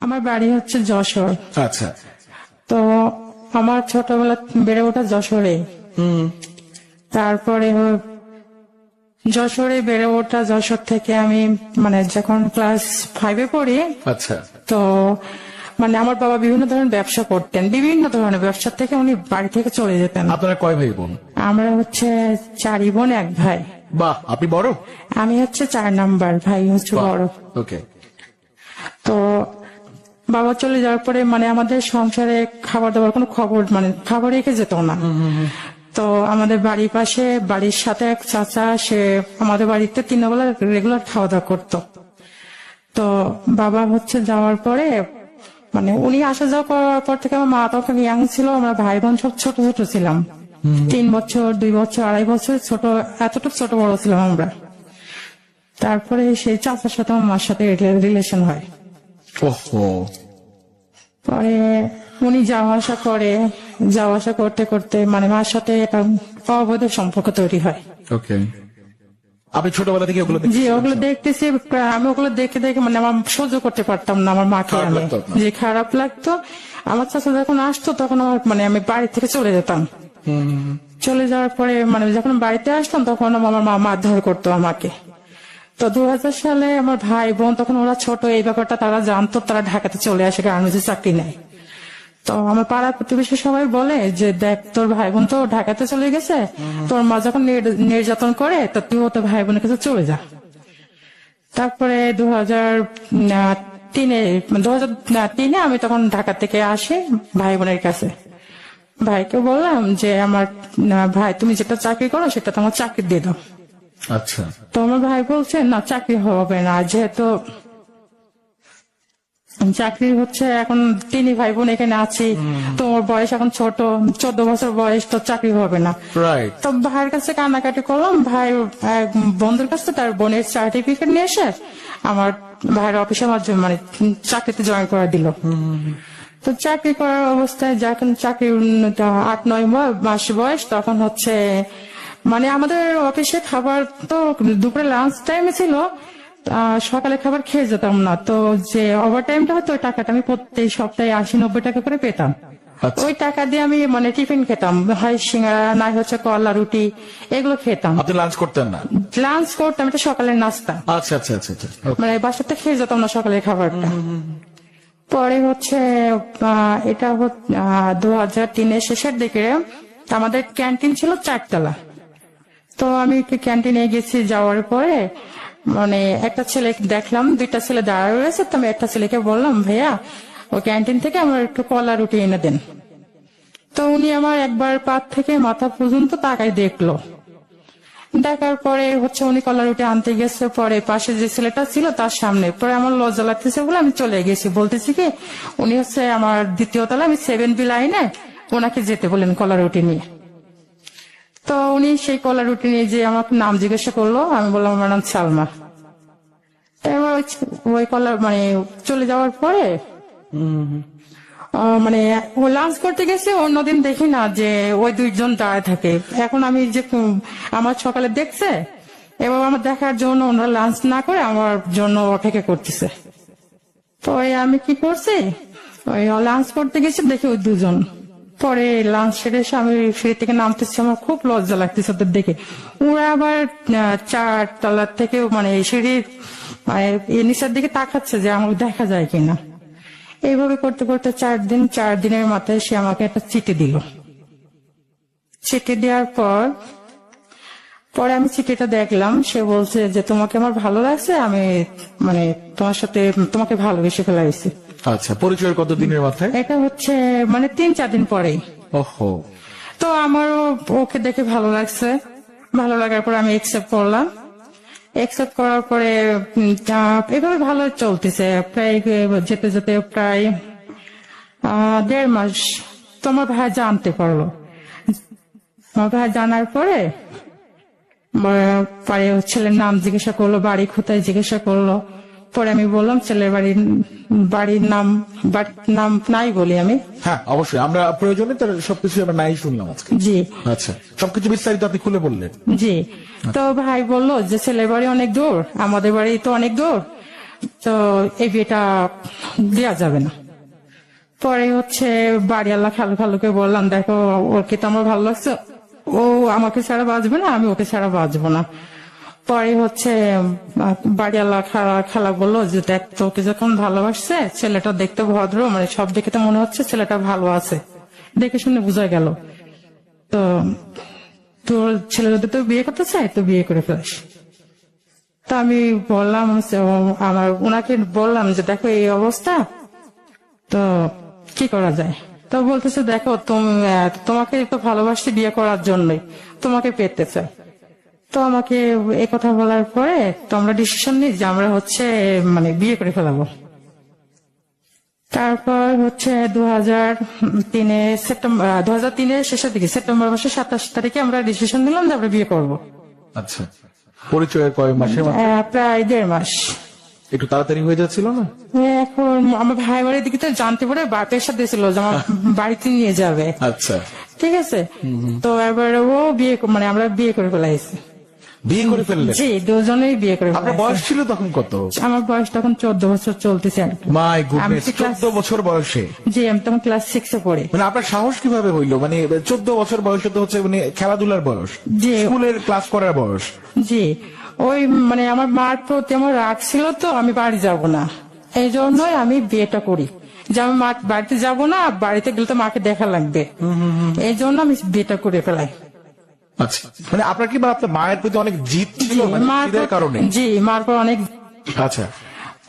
আমার বাড়ি হচ্ছে যশোর। আচ্ছা। তো আমার ছোটবেলা বেড়ে ওঠা যশোরে। তারপরে যশোরে বেড়ে ওঠা, যশোর থেকে আমি মানে যখন ক্লাস 5-এ পড়ি, আচ্ছা। তো মানে আমার বাবা বিভিন্ন ধরনের ব্যবসা করতেন, বিভিন্ন ধরনের ব্যবসা থেকে উনি বাড়ি থেকে চলে যেতেন। আপনারা কয় ভাই বোন? আমরা হচ্ছে 4 বোন 1 ভাই। বাহ, আপনি বড়? আমি হচ্ছে 4 নাম্বার, ভাই হচ্ছে বড়। ওকে। তো বাবা চলে যাওয়ার পরে মানে আমাদের সংসারে খাবার দাবার কোনো খবর মানে খাবার রেখে যেত না। তো আমাদের বাড়ির পাশে বাড়ির সাথে এক চাচা, সে আমাদের বাড়িতে 3 বেলা রেগুলার খাওয়া দাওয়া করতো। তো বাবা হচ্ছে যাওয়ার পরে মানে উনি আসা যাওয়া করার পর থেকে আমার মা তখন ইয়াং ছিল, আমরা ভাই বোন সব ছোট ছোট ছিলাম। 3 বছর, 2 বছর, 2.5 বছর ছোট, এতটুকু ছোট বড় ছিলাম আমরা। তারপরে সেই চাচার সাথে আমার মার সাথে রিলেশন হয়। ওহো। পরে উনি যাওয়া আসা করে, যাওয়া আসা করতে করতে মানে মার সাথে একটা অবৈধ সম্পর্ক তৈরি হয়। ওকে। আপনি ছোটবেলা থেকে ওগুলো জি, ওগুলো দেখতেছি, আমি ওগুলো দেখে দেখে মানে আমার সহ্য করতে পারতাম না আমার মাকে। খারাপ আমি লাগতো আপনার? যে খারাপ লাগতো। আমার চাচা যখন আসতো তখন আমার মানে আমি বাড়ি থেকে চলে যেতাম। চলে যাওয়ার পরে মানে যখন বাড়িতে আসতাম তখন আমার মা মারধর করতো আমাকে। তো 2000 সালে আমার ভাই বোন, তখন ওরা ছোট, এই ব্যাপারটা তারা জানতো, তারা ঢাকাতে চলে আসে, গার্মেন্টসে চাকরি নেয়। তো আমার পাড়া প্রতিবেশী সবাই বলে যে দেখ, তোর ভাই বোন তো ঢাকাতে চলে গেছে, তোর মা যখন নির্যাতন করে তো তুই তোর ভাই বোনের কাছে চলে যা। তারপরে 2003-এ আমি তখন ঢাকা থেকে আসি ভাই বোনের কাছে। ভাইকে বললাম যে আমার ভাই, তুমি যেটা চাকরি করো সেটা তোমার চাকরি দিয়ে দাও। আচ্ছা। তো আমার ভাই বলছে না, চাকরি হবে না, যেহেতু চাকরি হচ্ছে এখন 3 ভাই বোন এখানে আছি, তোমার বয়স এখন ছোট, 14 বছর বয়স, তো চাকরি হবে না। রাইট। তো ভাইয়ের কাছে কান্নাকাটি করলাম। ভাই এক বন্ধুর কাছে তার বোনের সার্টিফিকেট নিয়ে এসে আমার ভাইয়ের অফিসে আমার মানে চাকরিতে জয়েন করে দিল। তো চাকরি করার অবস্থায় যখন চাকরি 8-9 মাস বয়স, তখন হচ্ছে মানে আমাদের অফিসে খাবার তো দুপুরে লাঞ্চ টাইমে ছিল, সকালে খাবার খেয়ে যেতাম না। তো যে ওভার টাইমটা হতো ওই টাকাটা আমি প্রত্যেক সপ্তাহে 80-90 টাকা করে পেতাম। আচ্ছা। ওই টাকা দিয়ে আমি মানে টিফিন খেতাম, হয় সিঙ্গারা, নাই হচ্ছে কলা রুটি, এগুলো খেতাম। আপনি লাঞ্চ করতেন না? লাঞ্চ করতাম, এটা সকালের নাস্তা। আচ্ছা আচ্ছা আচ্ছা আচ্ছা। Okay. মানে বাসাতে খেয়ে যেতাম না সকালের খাবারটা। পরে হচ্ছে এটা 2003-এর শেষের দিকে আমাদের ক্যান্টিন ছিল 4 তলা। তো আমি ক্যান্টিনে গেছি, যাওয়ার পরে মানে একটা ছেলে দেখলাম, 2টা ছেলে দাঁড়ায় রয়েছে। তো আমি একটা ছেলেকে বললাম, ভাইয়া ওই ক্যান্টিন থেকে আমার একটু কলা রুটি এনে দেন। তো উনি আমার একবার পা থেকে মাথা পর্যন্ত তাকায় দেখলো। দেখার পরে হচ্ছে উনি কলা রুটি আনতে গেছে, পরে পাশে যে ছেলেটা ছিল তার সামনে। পরে আমার লজ্জা লাগতেছে বলে আমি চলে গেছি, বলতেছি কি উনি হচ্ছে আমার 2য় তলা, আমি 7B লাইনে, ওনাকে যেতে বলেন কলা রুটি নিয়ে। তো উনি সেই কলা রুটি নিয়ে যে আমাকে নাম জিজ্ঞাসা করলো, আমি বললাম আমার নাম সালমা। এবার ওই কলা মানে চলে যাওয়ার পরে মানে ও লাঞ্চ করতে গেছে, অন্যদিন দেখি না যে ওই 2জন দাঁড়ায় থাকে। এখন আমি যে আমার সকালে দেখছে, এবার আমার দেখার জন্য ওনারা লাঞ্চ না করে আমার জন্য অপেক্ষা করতেছে। তো আমি কি করছি, ওই লাঞ্চ করতে গেছি, দেখি ওই 2জন। পরে লাঞ্চ সেরে এসে আমি সিঁড়ি থেকে নামতেছি, আমার খুব লজ্জা লাগতেছে ওদের দেখে। ওরা আবার 4 তলার থেকে মানে সিঁড়ির মানে নিচের দিকে তাকাচ্ছে যে আমার দেখা যায় কিনা। এইভাবে করতে করতে 4 দিনের মাথায় সে আমাকে একটা চিঠি দিল। চিঠি দেওয়ার পরে আমি চিঠিটা দেখলাম, সে বলছে যে তোমাকে আমার ভালো লাগছে, আমি মানে তোমার সাথে তোমাকে ভালোবেসে ফেলাইছি। আচ্ছা, পরিচয়ের কত দিনের মাথায়? এটা হচ্ছে মানে 3-4 দিন পরেই। ওহো। তো আমারও ওকে দেখে ভালো লাগছে। ভালো লাগার পর আমি একসেপ্ট করলাম। একসেপ্ট করার পরে এভাবে ভালো চলতেছে। প্রায় যেতে যেতে প্রায় 1.5 মাস তোমার ভাই জানতে পারলো। আমার ভাই জানার পরে পরে ছেলের নাম জিজ্ঞাসা করলো, বাড়ি কোথায় জিজ্ঞাসা করলো। পরে আমি বললাম ছেলের বাড়ির নাম নাই বলি আমি। হ্যাঁ অবশ্যই, আমরা প্রয়োজনে তার সবকিছু আমরা নাই শুনলাম আজকে। জি। আচ্ছা, সবকিছু বিস্তারিত আপনি খুলে বললেন। জি। তো ভাই বললো যে ছেলের বাড়ি অনেক দূর, আমাদের বাড়ি তো অনেক দূর, তো এই বিয়েটা দেওয়া যাবে না। পরে হচ্ছে বাড়িওয়ালা খালু খালুকে বললাম, দেখো ওকে তো আমার ভালো লাগছে, ও আমাকে ছাড়া বাঁচবে না, আমি ওকে ছাড়া বাঁচবো না। পরে হচ্ছে বাড়িওয়ালা খালা বললো যে দেখ, তোকে যখন ভালোবাসছে, ছেলেটা দেখতে ভদ্র, মানে সব দেখে তো মনে হচ্ছে ছেলেটা ভালো আছে, দেখে শুনে বোঝা গেল। তো তোর ছেলে যদি তো বিয়ে করতে চায় তো বিয়ে করে ফেলিস। তো আমি বললাম ওনাকে বললাম যে দেখো এই অবস্থা, তো কি করা যায়? তো বলতেছে দেখো তোমাকে তো ভালোবাসতে বিয়ে করার জন্যই, তোমাকে পেতে চাই। তো আমাকে এই কথা বলার পরে তো আমরা ডিসিশন নিই যে আমরা হচ্ছে মানে বিয়ে করে ফেলাবো। তারপর হচ্ছে 2003 শেষের দিকে, সেপ্টেম্বর মাসের 27 তারিখে আমরা ডিসিশন নিলাম যে আমরা বিয়ে করবো। আচ্ছা, পরিচয়ের কয় মাসের মধ্যে? প্রায় 1.5 মাস। একটু তাড়াতাড়ি হয়ে যাচ্ছিল না? এখন আমার ভাই বাড়ির দিকে তো জানতে পারে, বাপের সাথে ছিল যে আমার বাড়িতে নিয়ে যাবে। আচ্ছা, ঠিক আছে। তো এবার ও বিয়ে মানে আমরা বিয়ে করে ফেলাইছি। বিয়ে করে ফেললেন? জি, দুজনেই বিয়ে করে আপনার ফেলাইছি। বয়স ছিল তখন কত? আমার বয়স তখন 14 বছর চলতেছে আর কি। মাই গুডনেস, আমি ক্লাস 14 বছর বয়সে? জি, আমি তখন ক্লাস 6-এ পড়ি। মানে আপনার সাহস কিভাবে হইলো? মানে 14 বছর বয়সে তো হচ্ছে মানে খেলাধুলার বয়স, জি। স্কুলের ক্লাস করার বয়স। জি, ওই মানে আমার মার প্রতি আমার রাগ ছিল, তো আমি বাড়ি যাব না, এই জন্যই আমি বিয়েটা করি, যে আমি বাড়িতে যাব না, বাড়িতে গেলে তো মাকে দেখা লাগবে, এই জন্য আমি বিয়েটা করে ফেলাই। আচ্ছা, মানে আপনার কি বা আপনার মায়ের প্রতি অনেক জিদ ছিল মানে জিদের কারণে? জি, মার পর অনেক। আচ্ছা,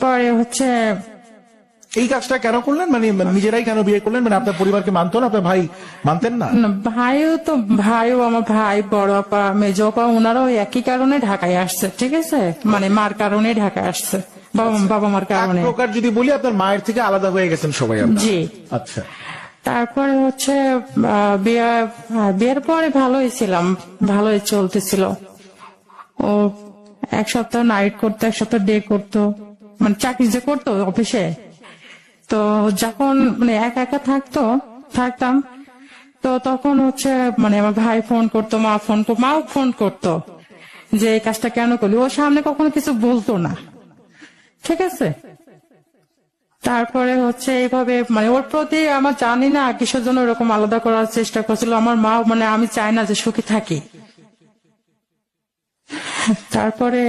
পরে হচ্ছে এই কাজটা কেন করলেন? মানে নিজেরাই কেন বিয়ে করলেন? মানে আপনার পরিবারকে মানতো না? আপনার ভাই মানতেন না? ভাইও আমার ভাই, বড় আপা, মেজ আপা, ওনারাও একই কারণে ঢাকায় আসছে। ঠিক আছে, মানে মার কারণে ঢাকায় আসছে, বাবা মার এক কারণে। প্রকার যদি বলি আপনার মায়ের থেকে আলাদা হয়ে গেছেন সবাই আপনারা। জি। আচ্ছা, তারপরে হচ্ছে বিয়ের পরে ভালোই ছিলাম, ভালোই চলতেছিল। ও এক সপ্তাহ নাইট করতো, এক সপ্তাহ ডে করতো, মানে চাকরি যে করতো অফিসে। তো যখন মানে একা একা থাকতাম, তো তখন হচ্ছে মানে আমার ভাই ফোন করতো, মাও ফোন করতো যে এই কাজটা কেন করলি। ওর সামনে কখনো কিছু বলতো না। ঠিক আছে। তারপরে হচ্ছে এইভাবে মানে ওর প্রতি আমার জানি না কিসের জন্য এরকম আলাদা করার চেষ্টা করছিল আমার মা, মানে আমি চাই না যে সুখী থাকি। তারপরে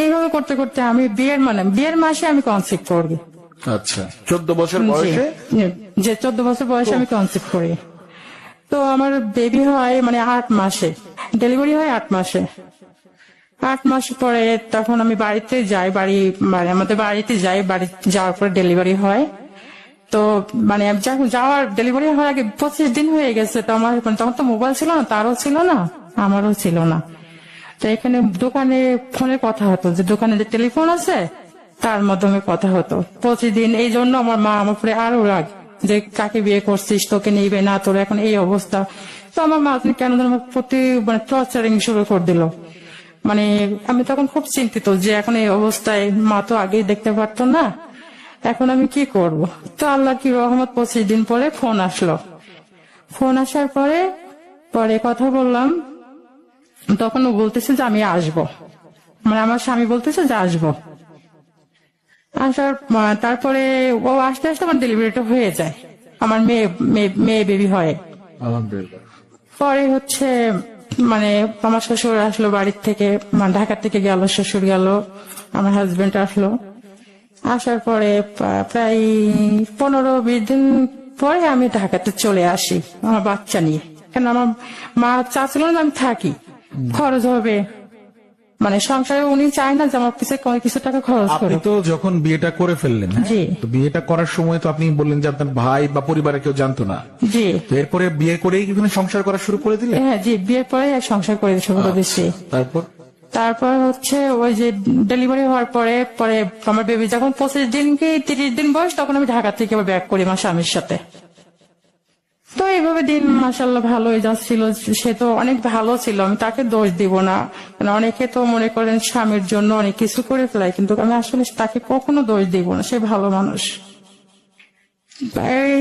এইভাবে করতে করতে আমি বিয়ের মাসে আমি কনসিভ করি। আচ্ছা, 14 বছর বয়সে? যে 14 বছর বয়সে আমি কনসিভ করি। তো আমার বেবি হয় মানে 8 মাসে, ডেলিভারি হয় 8 মাসে। 8 মাস পরে তখন আমি বাড়িতে যাই, মানে আমাদের বাড়িতে যাই, বাড়ি যাওয়ার পরে ডেলিভারি হয়। তো মানে যখন ডেলিভারি হওয়ার আগে 25 দিন হয়ে গেছে। তো আমার তখন তো মোবাইল ছিল না, তারও ছিল না, আমারও ছিল না। তো এখানে দোকানে ফোনে কথা হতো, যে দোকানে যে টেলিফোন আছে তার মাধ্যমে কথা হতো 25 দিন। এই জন্য আমার মা আমার উপরে আরো রাগ, যে কাকে বিয়ে করছিস, তোকে নিবে না, তোর এখন এই অবস্থা। তো আমার মা কেন যেন আমার প্রতি মানে টর্চারিং শুরু করে দিল। মানে আমি তখন খুব চিন্তিত যে এখন এই অবস্থায়, মা তো আগেই দেখতে পারতো না, এখন আমি কি করব। তো আল্লাহ কি রহমত, 25 দিন পরে ফোন আসলো। ফোন আসার পরে কথা বললাম, তখন ও বলতেছে যে আমি আসবো, মানে আমার স্বামী বলতেছে যে আসবো। তারপরে ও আস্তে আস্তে আমার ডেলিভারিটা হয়ে যায়, আমার মেয়ে বেবি হয়। আলহামদুলিল্লাহ। পরে হচ্ছে মানে আমার শ্বশুর আসলো বাড়ির থেকে, মানে ঢাকা থেকে গেল, শ্বশুর গেল, আমার হাজবেন্ড আসলো। আসার পরে প্রায় 15-20 দিন পরে আমি ঢাকাতে চলে আসি আমার বাচ্চা নিয়ে। কেন আমার মা চাচ্ছিল না আমি থাকি, খরচ হবে, মানে সংসারে উনি চায় না যে আমার পিছিয়ে কিছু টাকা খরচ আপনি করে। তো যখন বিয়েটা করে ফেললেন, হ্যাঁ? জি। তো বিয়েটা করার সময় তো আপনি বললেন যে আপনার ভাই বা পরিবারে কেউ জানতো না। জি। তো এরপরে বিয়ে করেই এখানে সংসার করা শুরু করে দিলেন? হ্যাঁ, জি, বিয়ের পরে সংসার করে শুরু করে দিচ্ছি। তারপর হচ্ছে ওই যে ডেলিভারি হওয়ার পরে আমার বেবি যখন 25 দিন কি 30 দিন বয়স, তখন আমি ঢাকা থেকে আবার ব্যাক করি আমার স্বামীর সাথে। তো এইভাবে দিন মাশাআল্লাহ ভালোই যাচ্ছিল। সে তো অনেক ভালো ছিল, আমি তাকে দোষ দিব না, মানে অনেকে তো মনে করেন স্বামীর জন্য অনেক কিছু করে ফেলায়, কিন্তু আমি আসলে তাকে কখনো দোষ দিব না, সে ভালো মানুষ। এই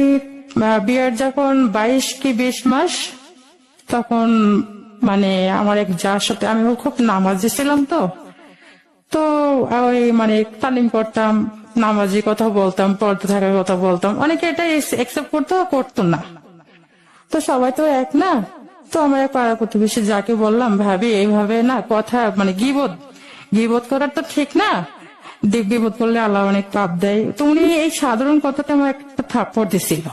বিয়ের যখন 22 কি 20 মাস, তখন মানে আমার এক যার সাথে আমি খুব নামাজি ছিলাম, তো ওই মানে তালিম করতাম, নামাজি কথা বলতাম, পড়তে থাকার কথা বলতাম, অনেকে এটা একসেপ্ট করতো করতো না। তো সবাই তো এক না। তো আমরা পাড়া প্রতিবেশী যাকে বললাম, ভাবি এইভাবে না কথা মানে গিবত করার তো ঠিক না, গিবত করলে আল্লাহ অনেক পাপ দেয়। তো উনি এই সাধারণ কথাটা আমার একটা থাপ্পড় দিছিল।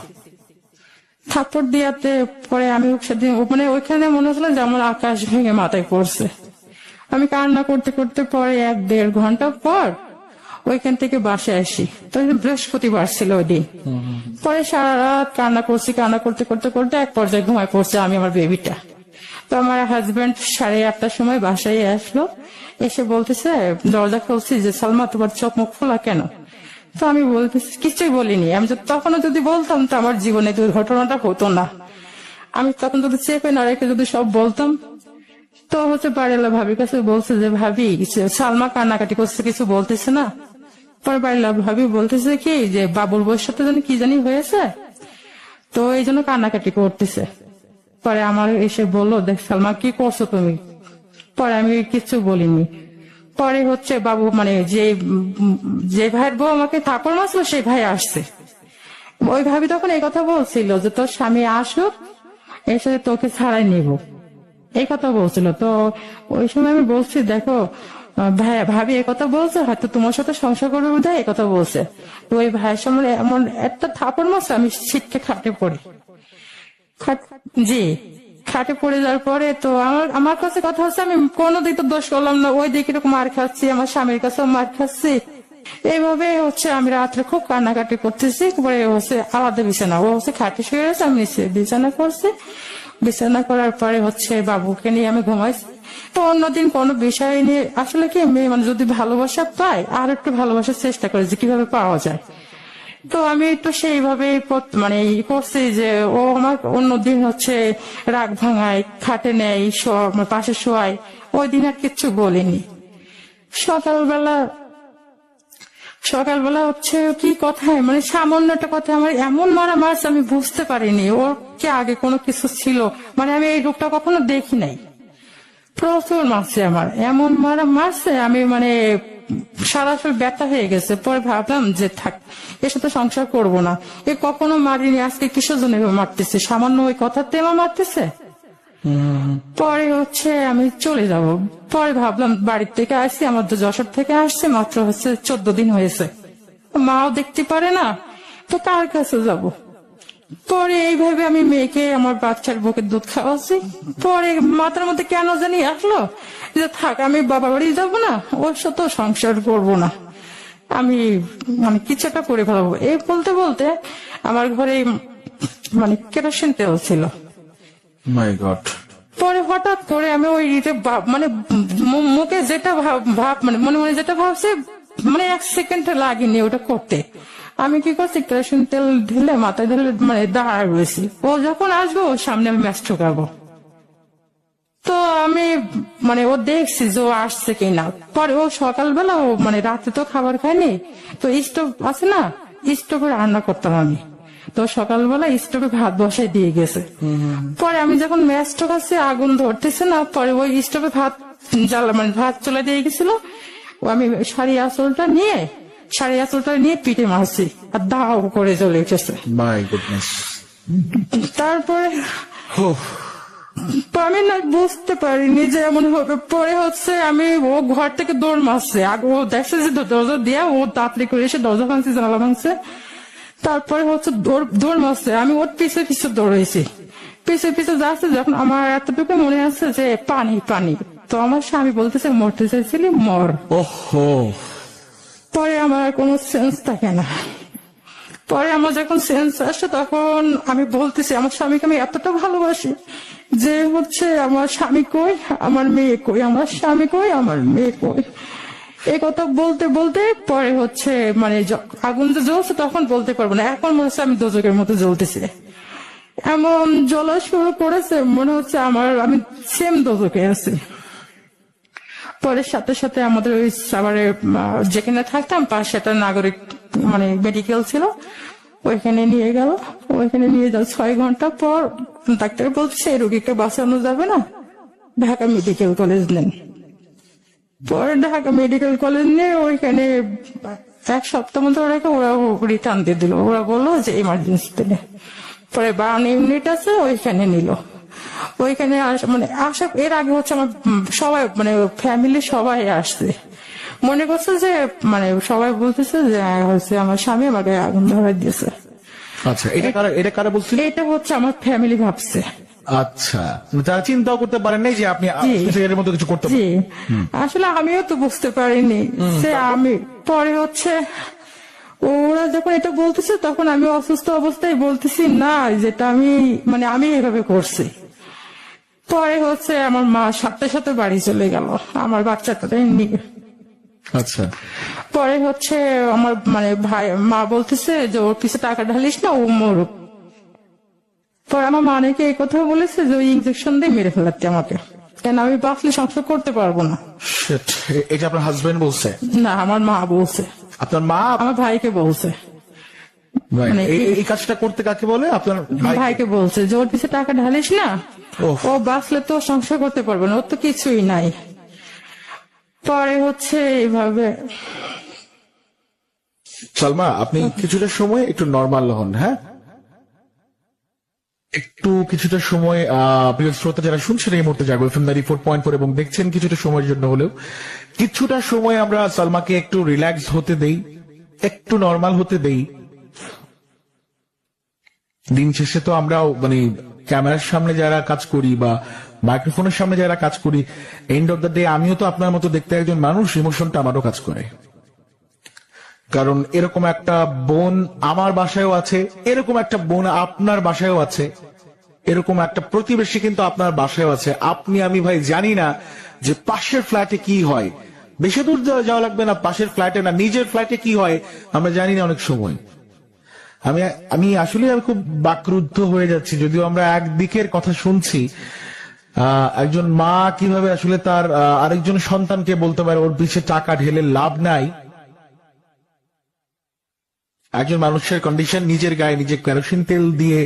থাপ্পড় দিয়াতে পরে আমি সেদিন মানে ওইখানে মনে হচ্ছিল যে আমার আকাশ ভেঙে মাথায় পড়ছে। আমি কান্না করতে করতে পরে 1-1.5 ঘন্টা পর ওইখান থেকে বাসায় আসি। তো বৃহস্পতিবার ছিল ওই দিন। পরে সারা রাত কান্না করছি, কান্না করতে করতে করতে এক পর্যায়ে ঘুমায় পড়ছে আমি আমার বেবিটা। তো আমার হাজবেন্ড 8:30টার সময় বাসায় আসলো, এসে বলতেছে, দরজা খুলছি যে সালমা তোমার চোখ মুখ খোলা কেন? তো আমি বলতেছি কিছুই বলিনি। আমি তখনও যদি বলতাম তো আমার জীবনে দুর্ঘটনাটা হতো না। আমি তখন যদি চেপে না রেখে যদি সব বলতাম, তো বাড়িওয়ালা ভাবির কাছে বলছে যে ভাবি সালমা কান্নাকাটি করছে, কিছু বলতেছে না। পরে বাড়িওয়ালা ভাবি বলতেছে কি যে বাবুর বউয়ের সাথে জানি কি জানি হয়েছে, তো এই জন্য কান্নাকাটি করতেছে। পরে আমার এসে বললো, দেখ সালমা কি করছো তুমি? পরে আমি কিছু বলিনি। পরে বাবু মানে যে ভাইয়ের বউ আমাকে থাপড় মারছিল সেই ভাই আসছে। ওই ভাবি তখন এই কথা বলছিল যে তোর স্বামী আসুক, এসে তোকে ছাড়াই নিব, এই কথা বলছিল। তো ওই সময় আমি বলছি, দেখো ভাবি এই কথা বলছে, হয়তো তোমার সাথে সংসার করবে বোধহয় এই কথা বলছে। তো ওই ভাইয়ের সামনে এমন একটা থাপড় মারছে, আমি ছিটকে খাটে পড়ি। জি, খাটে পড়ে যাওয়ার পরে তো আমার কাছে কথা হচ্ছে আমি কোনো দিক তো দোষ করলাম না, ওই দিকে এরকম মার খাচ্ছি, আমার স্বামীর কাছেও মার খাচ্ছি। এইভাবে আমি রাত্রে খুব কান্নাকাটি করতেছি। পরে আলাদা বিছানা, ও খাটে শুয়ে রয়েছে, আমি নিচে বিছানা করছি। বিছানা করার পরে বাবুকে নিয়ে আমি ঘুমাইছি। তো অন্যদিন কোনো বিষয় নিয়ে আসলে কি মেয়ে মানে যদি ভালোবাসা পায় আর একটু ভালোবাসার চেষ্টা করে যে কিভাবে পাওয়া যায়। তো আমি তো সেইভাবে মানে করছি যে ও আমার অন্যদিন রাগ ভাঙায়, খাটে নেয়, আমার পাশে শোয়ায়। ওই দিন আর কিচ্ছু বলিনি। সকালবেলা কি কথায় মানে সামান্য একটা কথা আমার এমন মারা মারছে, আমি বুঝতে পারিনি ওর কি আগে কোনো কিছু ছিল। মানে আমি এই রূপটা কখনো দেখি নাই। প্রচুর মারছে, আমার এমন মারা মারছে, আমি মানে সরাসরি ব্যথা হয়ে গেছে। পরে ভাবলাম যে থাক, এর সাথে সংসার করব না। এ কখনো মারিনি, আজকে কিসের জন্য মারতেছে, সামান্য ওই কথাতে আমার মারতেছে। পরে আমি চলে যাব। পরে ভাবলাম বাড়ির থেকে আসছি, আমার তো যশোর থেকে আসছে মাত্র 14 দিন হয়েছে, মাও দেখতে পারে না, তো কার কাছে যাব? পরে এইভাবে আমি মেয়েকে আমার বাচ্চার বুকের দুধ খাওয়াচ্ছি। পরে মাথার মধ্যে কেন জানি আসলো যে থাক, আমি বাবা বাড়ি যাবো না, ওর সাথেও সংসার করবো না, আমি মানে কিছু একটা করে ফেলাবো। এই বলতে বলতে আমার ঘরে মানে কেরোসিন তেল ছিল। মাই গড। পরে হঠাৎ করে আমি ওই মানে মুখে যেটা ভাব মানে মনে মনে যেটা ভাবছে, মানে 1 সেকেন্ড লাগেনি ওটা করতে। আমি কি করছি, কেরোসিন তেল ঢেলে মাথায় ঢেলে মানে দাঁড়ায় রয়েছি। ও যখন আসবো ওর সামনে আমি ম্যাচ ঠোকাবো। তো আমি মানে ও দেখছি যে ও আসছে কিনা। পরে ও সকালবেলা ও মানে রাতে তো খাবার খায়নি, তো স্টোভ আছে না, স্টোভে রান্না করতাম আমি। তো সকালবেলা স্টোভে ভাত বসাই দিয়ে গেছে। পরে আমি যখন ম্যাচ ঠোকাচ্ছি আগুন ধরতেছে না, পরে ওই স্টোভে ভাত জ্বালা মানে ভাত চলে দিয়ে গেছিল। ও আমি শাড়ি আঁচলটা নিয়ে পিঠে মারছি, আর দাও করে চলে এসেছে। My goodness. তারপরে আমি না বুঝতে পারিনি যে এমন হবে। পরে আমি ও ঘর থেকে দৌড় মারছে, আগে ও দেখছে যে দরজা দিয়ে ও তাড়াতাড়ি করে এসে দরজা ভাঙছে, জানালা ভাঙছে। তারপরে দৌড় মারছে, আমি ওর পিছে পিছে দৌড়াইছি। পিছে পিছে যাচ্ছে, যখন আমার এতটুকু মনে আছে যে পানি পানি, তো আমার স্বামী বলতেছে মরতে চাইছিলি মর। ওহো। পরে আমার কোনো সেন্স থাকে না। পরে আমার যখন সেন্স আসে তখন আমি বলতেছি আমার স্বামীকে আমি এতটা ভালোবাসি যে আমার স্বামী কই, আমার মেয়ে কই, আমার স্বামী কই, আমার মেয়ে কই। এই কথা বলতে বলতে পরে মানে আগুন যে জ্বলছে তখন বলতে পারবো না, এখন মনে হচ্ছে আমি দোজকের মতো জ্বলতেছি। এমন জ্বলা শুরু করেছে মনে হচ্ছে আমি সেম দোজকে আছি। পরে সাথে সাথে আমাদের ওই সাভারে যেখানে থাকতাম পাশে একটা নাগরিক মানে মেডিকেল ছিল, ওইখানে নিয়ে গেল। ওইখানে নিয়ে যাও 6 ঘন্টা পর ডাক্তার বলছে এই রোগীকে বাঁচানো যাবে না, ঢাকা মেডিকেল কলেজ নেন। পরে ঢাকা মেডিকেল কলেজ নিয়ে ওইখানে 1 সপ্তাহ মতো রেখে ওরা রিটার্ন দিয়ে দিল। ওরা বললো যে ইমার্জেন্সিতে নে। পরে 52 ইউনিট আছে ওইখানে নিল। ওইখানে মানে আসা এর আগে হচ্ছে আমার সবাই মানে ফ্যামিলি সবাই আসছে, মনে করছে যে মানে সবাই বলতেছে যে হচ্ছে আমার স্বামী আমাকে আগুন ধরাই দিয়েছে। আচ্ছা, এটা কারা বলছিল? এটা হচ্ছে আমার ফ্যামিলি ভাবছে। আচ্ছা, তারা চিন্তাও করতে পারেন নাই যে আপনি এর মতো কিছু করতে জি, আসলে আমিও তো বুঝতে পারিনি যে আমি পরে হচ্ছে ওরা যখন এটা বলতেছে তখন আমি অসুস্থ অবস্থায় বলতেছি না যেটা আমি মানে আমি এভাবে করছি। পরে হচ্ছে আমার মা সাথে সাথে বাড়ি চলে গেল আমার বাচ্চাটা নিয়ে। আচ্ছা, পরে হচ্ছে আমার মানে ভাই মা বলতেছে যে ওর পিছে টাকা ঢালিস না, ও মরুক। পরে আমার মা নাকি এই কথা বলেছে যে ওই ইঞ্জেকশন দিয়ে মেরে ফেলাতে আমাকে, কেন আমি বাঁচলে সংসার করতে পারবো না। Shit, এটা আপনার হাজবেন্ড বলছে? না, আমার মা বলছে। আপনার মা আমার ভাইকে বলছে। Right. মানে এই কাজটা করতে কাকে বলে? আপনার ভাইকে বলছে যে ওর পিছে টাকা ঢালিস না, ওহ। ও বাঁচলে তো সংসার করতে পারবে না, ওর তো কিছুই নাই। পরে হচ্ছে এইভাবে সালমা, আপনি কিছুটা সময় একটু নরমাল হন, হ্যাঁ? একটু কিছুটা সময় প্রিয় শ্রোতা যারা শুনছেন এই মুহূর্তে জাগো এফএম 94.4 এবং দেখছেন কিছুটা সময়ের জন্য হলেও কিছুটা সময় আমরা সালমাকে একটু রিল্যাক্স হতে দেই, একটু নরমাল হতে দেই। দিন শেষে তো আমরাও মানে ক্যামেরার সামনে যারা কাজ করি বা মাইক্রোফোনের সামনে যারা কাজ করি, এন্ড অফ দ্য ডে আমিও তো আপনার মতো দেখতে একজন মানুষ, ইমোশনটা আমারও কাজ করে। কারণ এরকম একটা বোন আমার বাসায়ও আছে, এরকম একটা বোন আপনার বাসায়ও আছে, এরকম একটা প্রতিবেশী কিন্তু আপনার বাসায়ও আছে। আপনি আমি ভাই জানি না যে পাশের ফ্ল্যাটে কি হয়, বেশি দূর যাওয়া লাগবে না, পাশের ফ্ল্যাটে না নিজের ফ্ল্যাটে কি হয় আমরা জানি না অনেক সময়। আমি আসলে আমি খুব বাকরুদ্ধ হয়ে যাচ্ছি, যদিও আমরা একদিকের কথা শুনছি। একজন মা কিভাবে আসলে তার আরেকজন সন্তানকে বলতে পারে ওর পিছে টাকা ঢেলে লাভ নাই। একজন মানুষের কন্ডিশন, নিজের গায়ে নিজে কেরোসিন তেল দিয়ে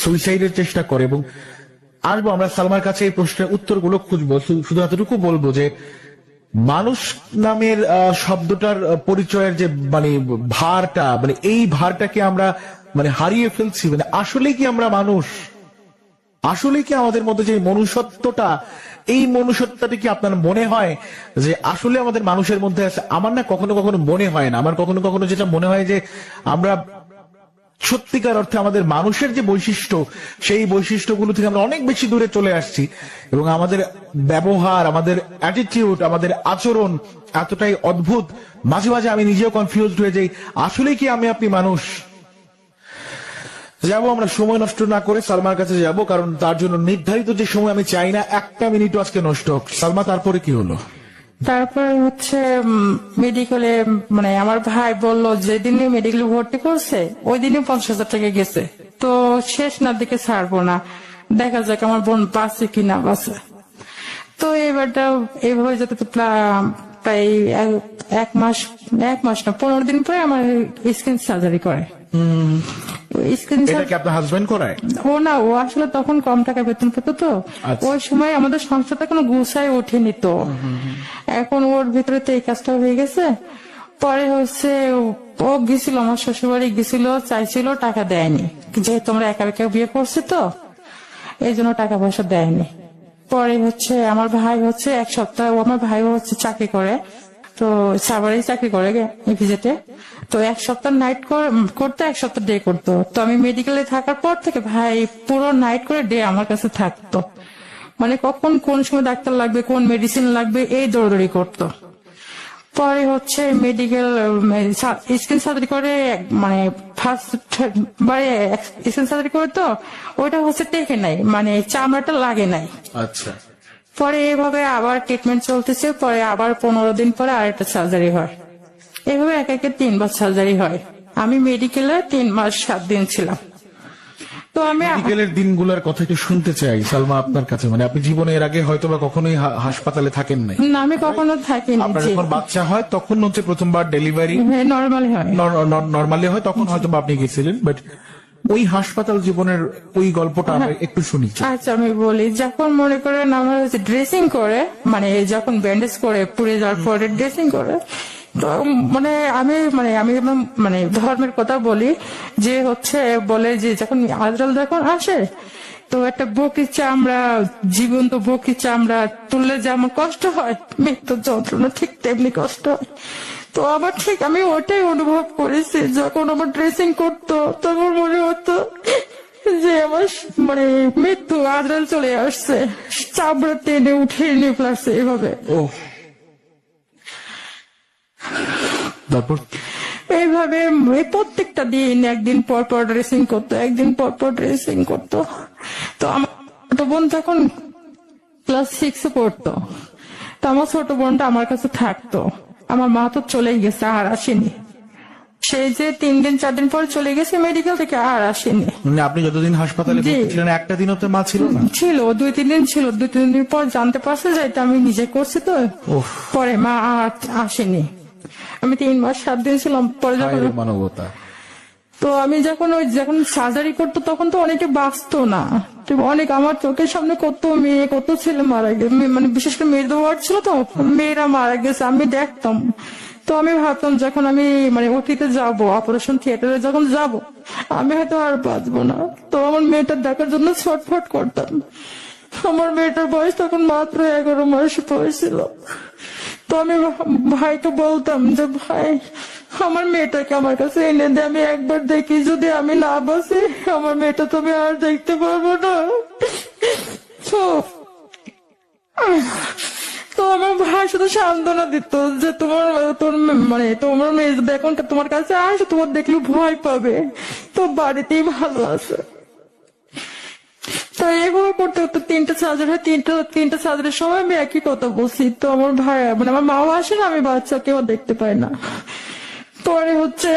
সুইসাইডের চেষ্টা করে। এবং আসবো আমরা সালমার কাছে এই প্রশ্নের উত্তরগুলো খুঁজবো, শুধু এতটুকু বলবো যে মানুষ নামের শব্দটার পরিচয়ের যে মানে ভারটা, মানে এই ভারটাকে আমরা মানে হারিয়ে ফেলছি। মানে আসলে কি আমরা মানুষ? আসলে কি আমাদের মধ্যে যে মনুষ্যত্বটা, এই মনুষ্যত্বটা কি আপনার মনে হয় যে আসলে আমাদের মানুষের মধ্যে আছে? আমার না কখনো কখনো মনে হয় না, আমার কখনো কখনো যেটা মনে হয় যে আমরা সত্যিকার অর্থে আমাদের মানুষের যে বৈশিষ্ট্য, সেই বৈশিষ্ট্যগুলো থেকে আমরা অনেক বেশি দূরে চলে আসছি এবং আমাদের ব্যবহার, আমাদের অ্যাটিটিউড, আমাদের আচরণ এতটাই অদ্ভুত, মাঝে মাঝে আমি নিজেও কনফিউজড হয়ে যাই আসলে কি আপনি মানুষ? যাবো আমরা সময় নষ্ট না করে সালমার কাছে যাব, কারণ তার জন্য নির্ধারিত যে সময় আমি চাই না একটা মিনিটও আজকে নষ্ট হোক। সালমা, তারপরে কি হলো? তারপরে হচ্ছে মেডিকেলে মানে আমার ভাই বলল যেদিনে মেডিকেলে ভর্তি করছে ওই দিনে 50,000 টাকা গেছে, তো শেষ না দিকে ছাড়বো না, দেখা যাক আমার বোন বাঁচে কিনা বাঁচে। তো এবারটা এইভাবে যেতে তো প্রায় 1 মাস না 15 দিন পরে আমার স্কিন সার্জারি করে। স্কিন এটা কি আপনার হাজবেন্ড করায়? ও না, ও আসলে তখন কম টাকা বেতন পেত, তো আচ্ছা। ওই সময় আমাদের সংসারটা কোনো গুছায় ওঠেনি, তো এখন ওর ভিতরে তো এই কাজটা হয়ে গেছে। পরে হচ্ছে ও গেছিল আমার শ্বশুরবাড়ি গেছিল, চাইছিল, টাকা দেয়নি, যেহেতু আমরা একা একা বিয়ে করছি তো এই জন্য টাকা পয়সা দেয়নি। পরে হচ্ছে আমার ভাই হচ্ছে 1 সপ্তাহ, আমার ভাইও হচ্ছে চাকরি করে, তো সাভারেই চাকরি করে ভিজিটে, তো 1 সপ্তাহ নাইট করতো, 1 সপ্তাহ ডে করতো। তো আমি মেডিকেলে থাকার পর থেকে ভাই পুরো নাইট করে ডে আমার কাছে থাকতো, মানে কখন কোন সময় ডাক্তার লাগবে, কোন মেডিসিন লাগবে, এই দৌড়দৌড়ি করতো। পরে হচ্ছে মেডিকেল স্কিন সার্জারি করে, মানে ফার্স্ট স্কিন সার্জারি করে, তো ওইটা হচ্ছে টেকে নাই, মানে চামড়াটা লাগে নাই। আচ্ছা, পরে এভাবে আবার ট্রিটমেন্ট চলতেছে, পরে আবার 15 দিন পরে আরেকটা সার্জারি হয়, এভাবে এক একে 3 বার সার্জারি হয়। আমি মেডিকেলে 3 মাস 7 দিন ছিলাম। তো আমি মেডিকেলের দিনগুলোর কথা একটু শুনতে চাই সালমা আপনার কাছে। মানে আপনি জীবনে এর আগে হয়তো বা কখনোই হাসপাতালে থাকেন নাই? না, আমি কখনো থাকিনি। আপনার যখন বাচ্চা হয় তখন হচ্ছে প্রথমবার ডেলিভারি নর্মালি হয়, নর্মালি হয়, তখন হয়তো বা আপনি গেছিলেন, বাট ওই হাসপাতাল জীবনের ওই গল্পটা আমরা একটু শুনি। আচ্ছা আমি বলি, যখন মনে করেন আমার ড্রেসিং করে, মানে যখন ব্যান্ডেজ করে পুড়ে যাওয়ার পরে ড্রেসিং করে, তো আমি মানে ধর্মের কথা বলি, যে হচ্ছে বলে যে যখন আজরাল যখন আসে, তো একটা বকির চামড়া, জীবন্ত বকির চামড়া তুললে যেমন কষ্ট হয়, মৃত্যুর যন্ত্রণা ঠিক তেমনি কষ্ট হয়। তো আমার ঠিক আমি ওটাই অনুভব করেছি। যখন আমার ড্রেসিং করতো তখন মনে হতো যে আমার মানে মৃত্যু আজরাল চলে আসছে, চামড়া টেনে উঠিয়ে নিয়ে ফেলাচ্ছে এভাবে। ও তারপর এইভাবে এই প্রত্যেকটা দিন একদিন পর পর ড্রেসিং করতো, একদিন পর পর ড্রেসিং করতো। তো আমার ছোট বোন তখন ক্লাস 6 পড়তো। তো আমার ছোট বোনটা আমার কাছে থাকতো। আমার মা তো চলেই গেছে, আর আসেনি। সেই যে 3 দিন 4 দিন পর চলে গেছে মেডিকেল থেকে, আর আসেনি। মানে আপনি যতদিন হাসপাতালে জি। ভর্তি ছিলেন একটা দিনও তো মা ছিল না? ছিল 2-3 দিন ছিল, 2-3 দিন পর জানতে পারছে যে এটা আমি নিজে করছি। তো ওহ। পরে মা আর আসেনি। আমি 3 মাস 7 দিন ছিলাম। পরে যখন হায় রে মানবতা। তো আমি যখন সার্জারি করতো তখন তো অনেকে বাঁচতো না। তো অনেক আমার চোখের সামনে কত মেয়ে কত ছেলে মারা গেছে, মানে বিশেষ করে মেয়েদের ওয়ার্ড ছিল, তো মেয়েরা মারা গেছে আমি দেখতাম। তো আমি ভাবতাম যখন আমি মানে ওটিতে যাব, অপারেশন থিয়েটারে যখন যাব, আমি হয়তো আর বাঁচবো না। তো আমার মেয়েটার দেখার জন্য ছটফট করতাম। আমার মেয়েটার বয়স তখন মাত্র 11 মাস বয়স ছিল। তো আমি ভাইকে বলতাম যে ভাই আমার মেয়েটাকে আমার কাছে এনে দে, আমি একবার দেখি, যদি আমি না বাঁচি আমার মেয়েটা তো আমি আর দেখতে পারবো না। তো তো আমার ভাই শুধু সান্ত্বনা দিত যে তোর মানে তোমার মেয়ে যদি এখন তোমার কাছে আসে, তোমার দেখলে ভয় পাবে, তো বাড়িতেই ভালো আছে। তো এইভাবে করতে করতে 3টা সার্জারি হয়, 3টা সার্জারির সময় আমি একই কথা বলছি। তো আমার ভাই মানে আমার মাও আসে না, আমি বাচ্চাকেও দেখতে পাই না। পরে হচ্ছে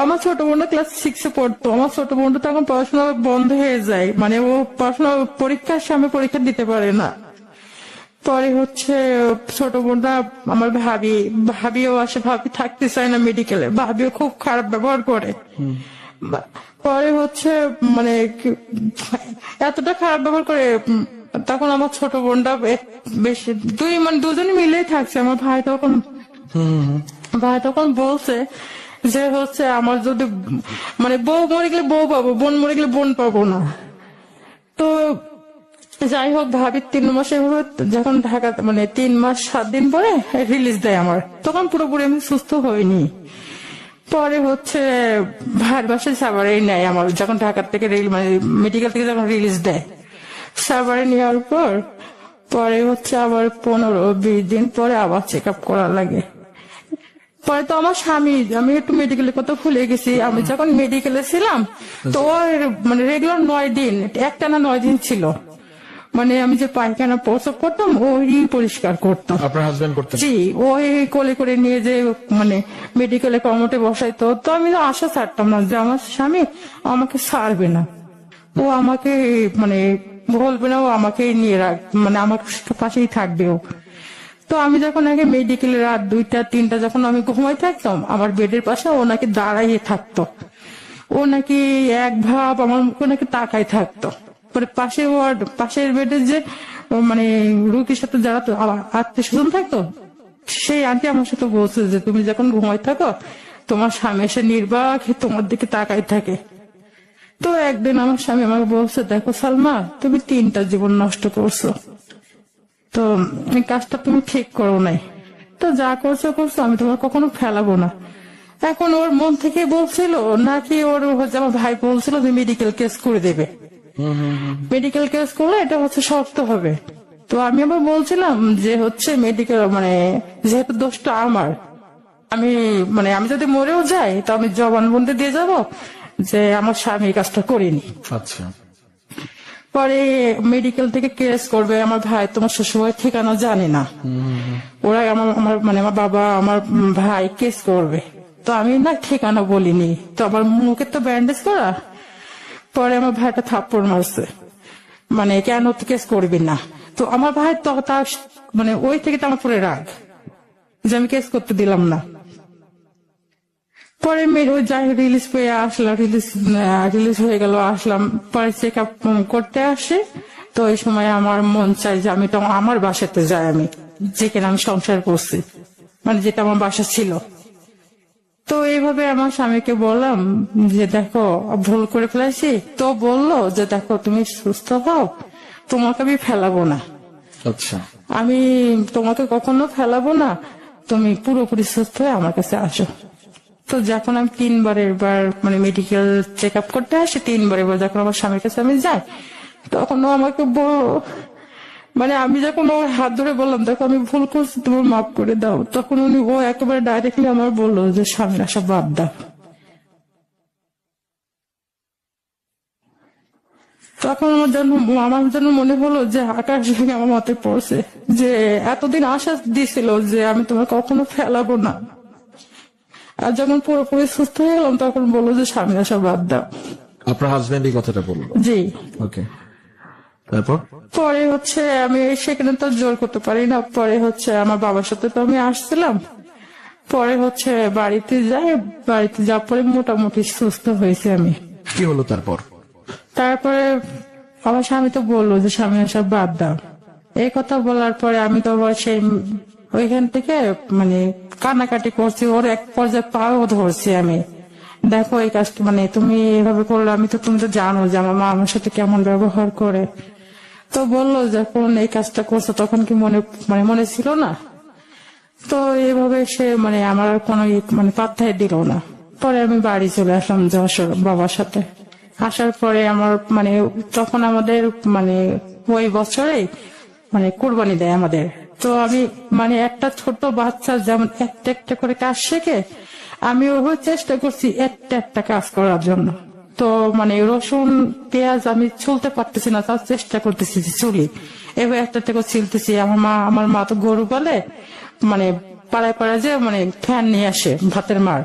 আমার ছোট বোনটা ক্লাস 6 পড়তো। আমার ছোট বোনটা তখন পড়াশোনা বন্ধ হয়ে যায়, মানে ও পড়াশোনা পরীক্ষার সামনে পরীক্ষা দিতে পারে না। পরে হচ্ছে ছোট বোনটা আমার ভাবিও আসে, ভাবি থাকতে চায় না মেডিকেলে, ভাবিও খুব খারাপ ব্যবহার করে। পরে হচ্ছে মানে এতটা খারাপ ব্যবহার করে, তখন আমার ছোট বোনটা বেশি দুজনে মিলেই থাকছে। আমার ভাই তখন বলছে যে হচ্ছে আমার যদি মানে বউ মরে গেলে বউ পাবো, বোন মরে গেলে বোন পাবো না। তো যাই হোক, ভাবির 3 মাসে যখন ঢাকা মানে 3 মাস 7 দিন পরে রিলিজ দেয় আমার, তখন পুরোপুরি আমি সুস্থ হইনি। পরে হচ্ছে ভাইয়ের বাসায় সাভারে নেয় আমার, যখন ঢাকা থেকে মানে মেডিকেল থেকে যখন রিলিজ দেয়, সাভারে নেওয়ার পর পরে হচ্ছে আবার 15-20 দিন পরে আবার চেক আপ করা লাগে। পরে তো আমার স্বামী, আমি একটু মেডিকেলের কথা ভুলে গেছি, আমি যখন মেডিকেলে ছিলাম তো ওর মানে রেগুলার 9 দিন, একটানা 9 দিন ছিল। মানে আমি যে পায়খানা প্রসব করতাম ওই পরিষ্কার করতাম। আপনার হাজবেন্ড করতেন? জি, ওই কোলে করে নিয়ে যে মানে মেডিকেলে কমোটে বসাইতো। তো আমি তো আশা ছাড়তাম না যে আমার স্বামী আমাকে ছাড়বে না, ও আমাকে মানে বলবে না, ও আমাকে নিয়ে মানে আমার পাশেই থাকবে ও। তো আমি যখন আগে মেডিকেলে রাত 2টা-3টা যখন আমি ঘুমাই থাকতাম, আমার বেডের পাশে ও নাকি দাঁড়াইয়ে থাকতো, ও নাকি এক ভাব আমার মুখে নাকি তাকাই থাকতো। পরে পাশের বেডের যে মানে রুগীর সাথে যারা তো আত্মীয় স্বজন থাকতো, সেই আন্টি আমার সাথে বলছে যে তুমি যখন ঘুমাই থাকো তোমার স্বামী এসে নির্বাক তোমার দিকে তাকাই থাকে। তো একদিন আমার স্বামী আমাকে বলছে, দেখো সালমা, তুমি 3টা জীবন নষ্ট করছো, তো এই কাজটা তুমি ঠিক করো নাই, তো যা করছো, আমি তোমার কখনো ফেলাবো না। এখন ওর মন থেকে বলছিল নাকি ওর হচ্ছে আমার ভাই বলছিল যে মেডিকেল কেস করে দেবে, মেডিকেল কেস করলে এটা হচ্ছে শক্ত হবে। তো আমি আবার বলছিলাম যে হচ্ছে মেডিকেল মানে যেহেতু দোষটা আমার, আমি যদি মরেও যাই তো আমি জবানবন্দি দিয়ে যাব যে আমার স্বামী কাজটা করিনি। আচ্ছা। পরে মেডিকেল থেকে কেস করবে, আমার ভাই তোমার শ্বশুরবাড়ির ঠিকানা জানে না, ওরা আমার বাবা আমার ভাই কেস করবে। তো আমি না ঠিকানা বলিনি, তো আমার মুখে তো ব্যান্ডেজ করা। পরে আমার ভাইটা থাপ্পড় মারছে, মানে কেন কেস করবি না। তো আমার ভাই তো তার মানে ওই থেকে তো আমার পুরো রাগ যে আমি কেস করতে দিলাম না। পরে ওই যাই রিলিজ পেয়ে আসলাম, রিলিজ হয়ে গেল, আসলাম। পরে চেক আপ করতে আসে। তো ওই সময় আমার মন চাই যে আমি তো আমার বাসাতে যাই, আমি যেখানে আমি সংসার করছি, মানে যেটা আমার বাসা ছিল। তো এইভাবে আমার স্বামীকে বললাম যে দেখো ভুল করে ফেলেছি। তো বললো যে দেখো তুমি সুস্থ হও, তোমাকে আমি ফেলাবো না, আচ্ছা, আমি তোমাকে কখনো ফেলাবো না, তুমি পুরোপুরি সুস্থ হয়ে আমার কাছে আসো। তো যখন আমি এবার মানে মেডিকেল চেক আপ করতে আসি, এবার যখন আমার স্বামীর কাছে আমি যাই, তখন ও আমাকে মানে আমি যখন ওর হাত ধরে বললাম দেখো আমি ভুল করছি, তুমি মাফ করে দাও, তখন ও একেবারে ডাইরেক্টলি আমার বললো যে স্বামীর আশা বাদ দাও। তখন আমার জন্য মনে হলো যে আকাশ ভেঙে আমার মাথায় পড়ছে, যে এতদিন আশ্বাস দিছিল যে আমি তোমার কখনো ফেলাবো না, আর যখন পুরোপুরি সুস্থ হয়ে গেলাম তখন বললো যে স্বামীর আশা বাদ দাও। আপনার হাজবেন্ড এই কথাটা বললো? জি। ওকে, তারপর? পরে আমি সেখানে তো জোর করতে পারি না। পরে আমার বাবার সাথে তো আমি আসছিলাম। পরে বাড়িতে যাওয়ার পরে মোটামুটি সুস্থ হয়েছে আমি। কি হলো তারপর? তারপরে আমার স্বামী তো বললো যে স্বামী সব বাদ দাও। এই কথা বলার পরে আমি তো আবার সেই ওইখান থেকে মানে কান্নাকাটি করছি, ওর এক পর্যায়ে পাও ধরছি আমি, দেখো এই কাজটা মানে তুমি এভাবে করলে, তুমি তো জানো যে আমার মা আমার সাথে কেমন ব্যবহার করে। তো বললো যখন এই কাজটা করছো তখন কি মনে ছিল না? তো এইভাবে সে আমার আর কোনো পাত্তাই দিল না। পরে আমি বাড়ি চলে আসলাম যশোর বাবার সাথে। আসার পরে আমার তখন আমাদের ওই বছরে কুরবানি দেয় আমাদের। তো আমি একটা ছোট বাচ্চা যেমন একটা একটা করে কাজ শেখে, আমি ওভাবে চেষ্টা করছি একটা একটা কাজ করার জন্য। তো রসুন পেঁয়াজ আমি ছুলতে পারতেছি না, তার চেষ্টা করতেছি চুলি, এবার একটা একটা করে ছিলতেছি। আমার মা তো গরু বলে পাড়ায় পাড়ায় যে ফ্যান নিয়ে আসে ভাতের মার।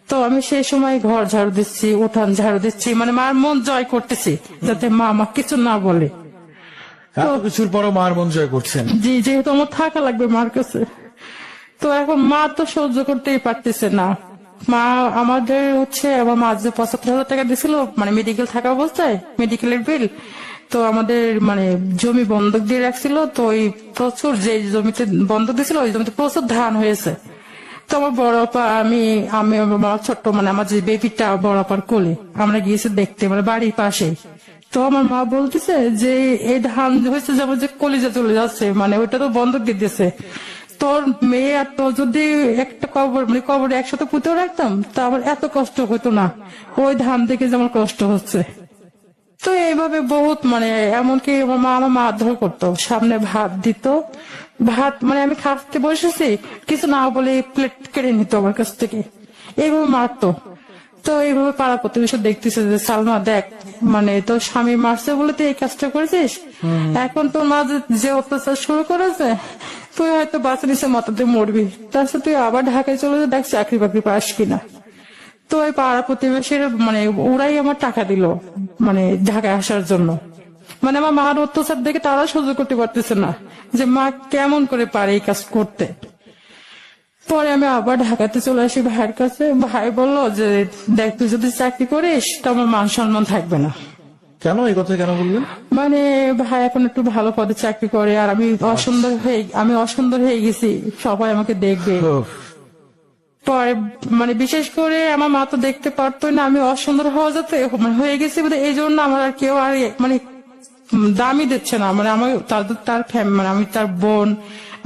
তো আমি সেই সময় ঘর ঝাড়ু দিচ্ছি, উঠান ঝাড়ু দিচ্ছি, মার মন জয় করতেছি যাতে মা আমার কিছু না বলে। এত কিছুর পরও মার মন জয় করছেন? জি, যেহেতু আমার থাকা লাগবে মার কাছে। তো এখন মা তো সহ্য করতেই পারতেছে না। মা আমাদের আমার মা যে 75,000 টাকা দিছিল মেডিকেল থাকা অবস্থায়, মেডিকেলের বিল, তো আমাদের জমি বন্ধক দিয়ে রাখছিল। তো ওই প্রচুর যে জমিতে বন্ধক দিছিল ওই জমিতে প্রচুর ধান হয়েছে। তো আমার বড় আপা আমি আমার ছোট্ট আমার যে বেবিটা বড় আপার কোলে আমরা গিয়েছি দেখতে, বাড়ির পাশে। তো আমার মা বলতেছে যে এই ধান হয়েছে যেমন যে কলিজা চলে যাচ্ছে, ওইটা তো বন্ধক দিয়ে দিয়েছে। তোর মেয়ে আর তো যদি একটা কবরে একসাথে পুঁতেও রাখতাম তা আমার এত কষ্ট হতো না, ওই ধান দেখে যেমন কষ্ট হচ্ছে। তো এইভাবে বহুত এমনকি আমার মা আদর করতো, সামনে ভাত দিত, ভাত আমি খাতে বসেছি কিছু না বলে প্লেট কেড়ে নিত আমার কাছ থেকে, এইভাবে মারতো। তো এইভাবে পাড়া প্রতিবেশী দেখতেছে যে সালমা দেখ তোর স্বামী মারছে বলে তুই এই কাজটা করেছিস, এখন তোর মা যে অত্যাচার শুরু করেছে তুই হয়তো বাচ্চা নিচে মাথাতে মরবি, তাছাড়া তুই আবার ঢাকায় চলে যা, দেখ চাকরি বাকরি পাস কিনা। তো ওই পাড়া প্রতিবেশীর ওরাই আমার টাকা দিল ঢাকায় আসার জন্য। আমার মার অত্যাচার দেখে তারা সহ্য করতে পারতেছে না যে মা কেমন করে পারে এই কাজ করতে। পরে আমি আবার ঢাকাতে চলে আসি ভাইয়ের কাছে। ভাই বলল যে দেখ তুই যদি চাকরি করিস তো আমার মান সম্মান থাকবে না। কেন এই কথা কেন বললেন? ভাই এখন একটু ভালো পদে চাকরি করে, আর আমি অসুন্দর হয়ে গেছি, সবাই আমাকে দেখবে। পরে বিশেষ করে আমার মা তো দেখতে পারতো না আমি অসুন্দর হওয়া যাতে হয়ে গেছি, এই জন্য আমার আর কেউ আর দামই দিচ্ছে না। আমার তার আমি তার বোন,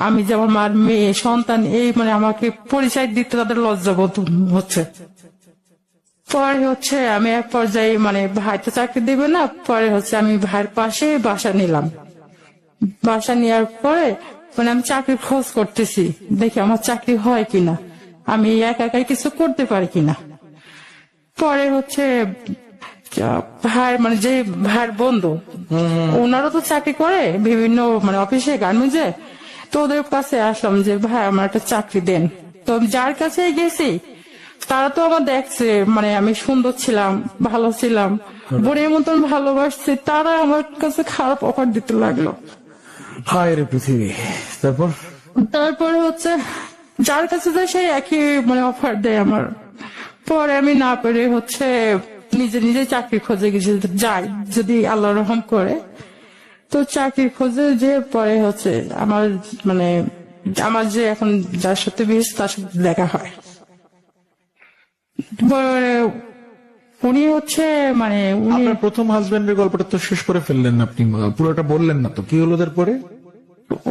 আমি যে আমার মার মেয়ে সন্তান, এই আমাকে পরিচয় দিতে তাদের লজ্জাবোধ হচ্ছে। পরে আমি এক পর্যায়ে ভাই তো চাকরি দেবে না, পরে আমি ভাইয়ের পাশে বাসা নিলাম। বাসা নেওয়ার পরে আমি চাকরির খোঁজ করতেছি, দেখি আমার চাকরি হয় কিনা, আমি একা একাই কিছু করতে পারি কিনা। পরে ভাইয়ের যে ভাইয়ের বন্ধু ওনারও তো চাকরি করে বিভিন্ন অফিসে গার্মেন্টসে। তো ওদের কাছে আসলাম যে ভাই আমার একটা চাকরি দেন। তো যার কাছে গেছি তারা তো আমার দেখছে আমি সুন্দর ছিলাম, ভালো ছিলাম, বোনের মতন ভালোবাসছে, তারা আমার কাছে খারাপ অফার দিতে লাগলো। হায় রে পৃথিবী। তারপর? তারপরে যার কাছে যায় সেই একই অফার দেয় আমার। পরে আমি না পেরে হচ্ছে নিজে নিজে চাকরি খোঁজে গেছি, যাই যদি আল্লাহ রহম করে। তো চাকরি খোঁজে যে পরে হচ্ছে আমার মানে আমার যে এখন যার সাথে বিয়ে হয়েছে তার সাথে দেখা হয়। পরে উনি হচ্ছে মানে উনি আপনার প্রথম হাজবেন্ডের গল্পটা তো শেষ করে ফেললেন না, আপনি পুরোটা বললেন না তো, কি হলো তারপরে?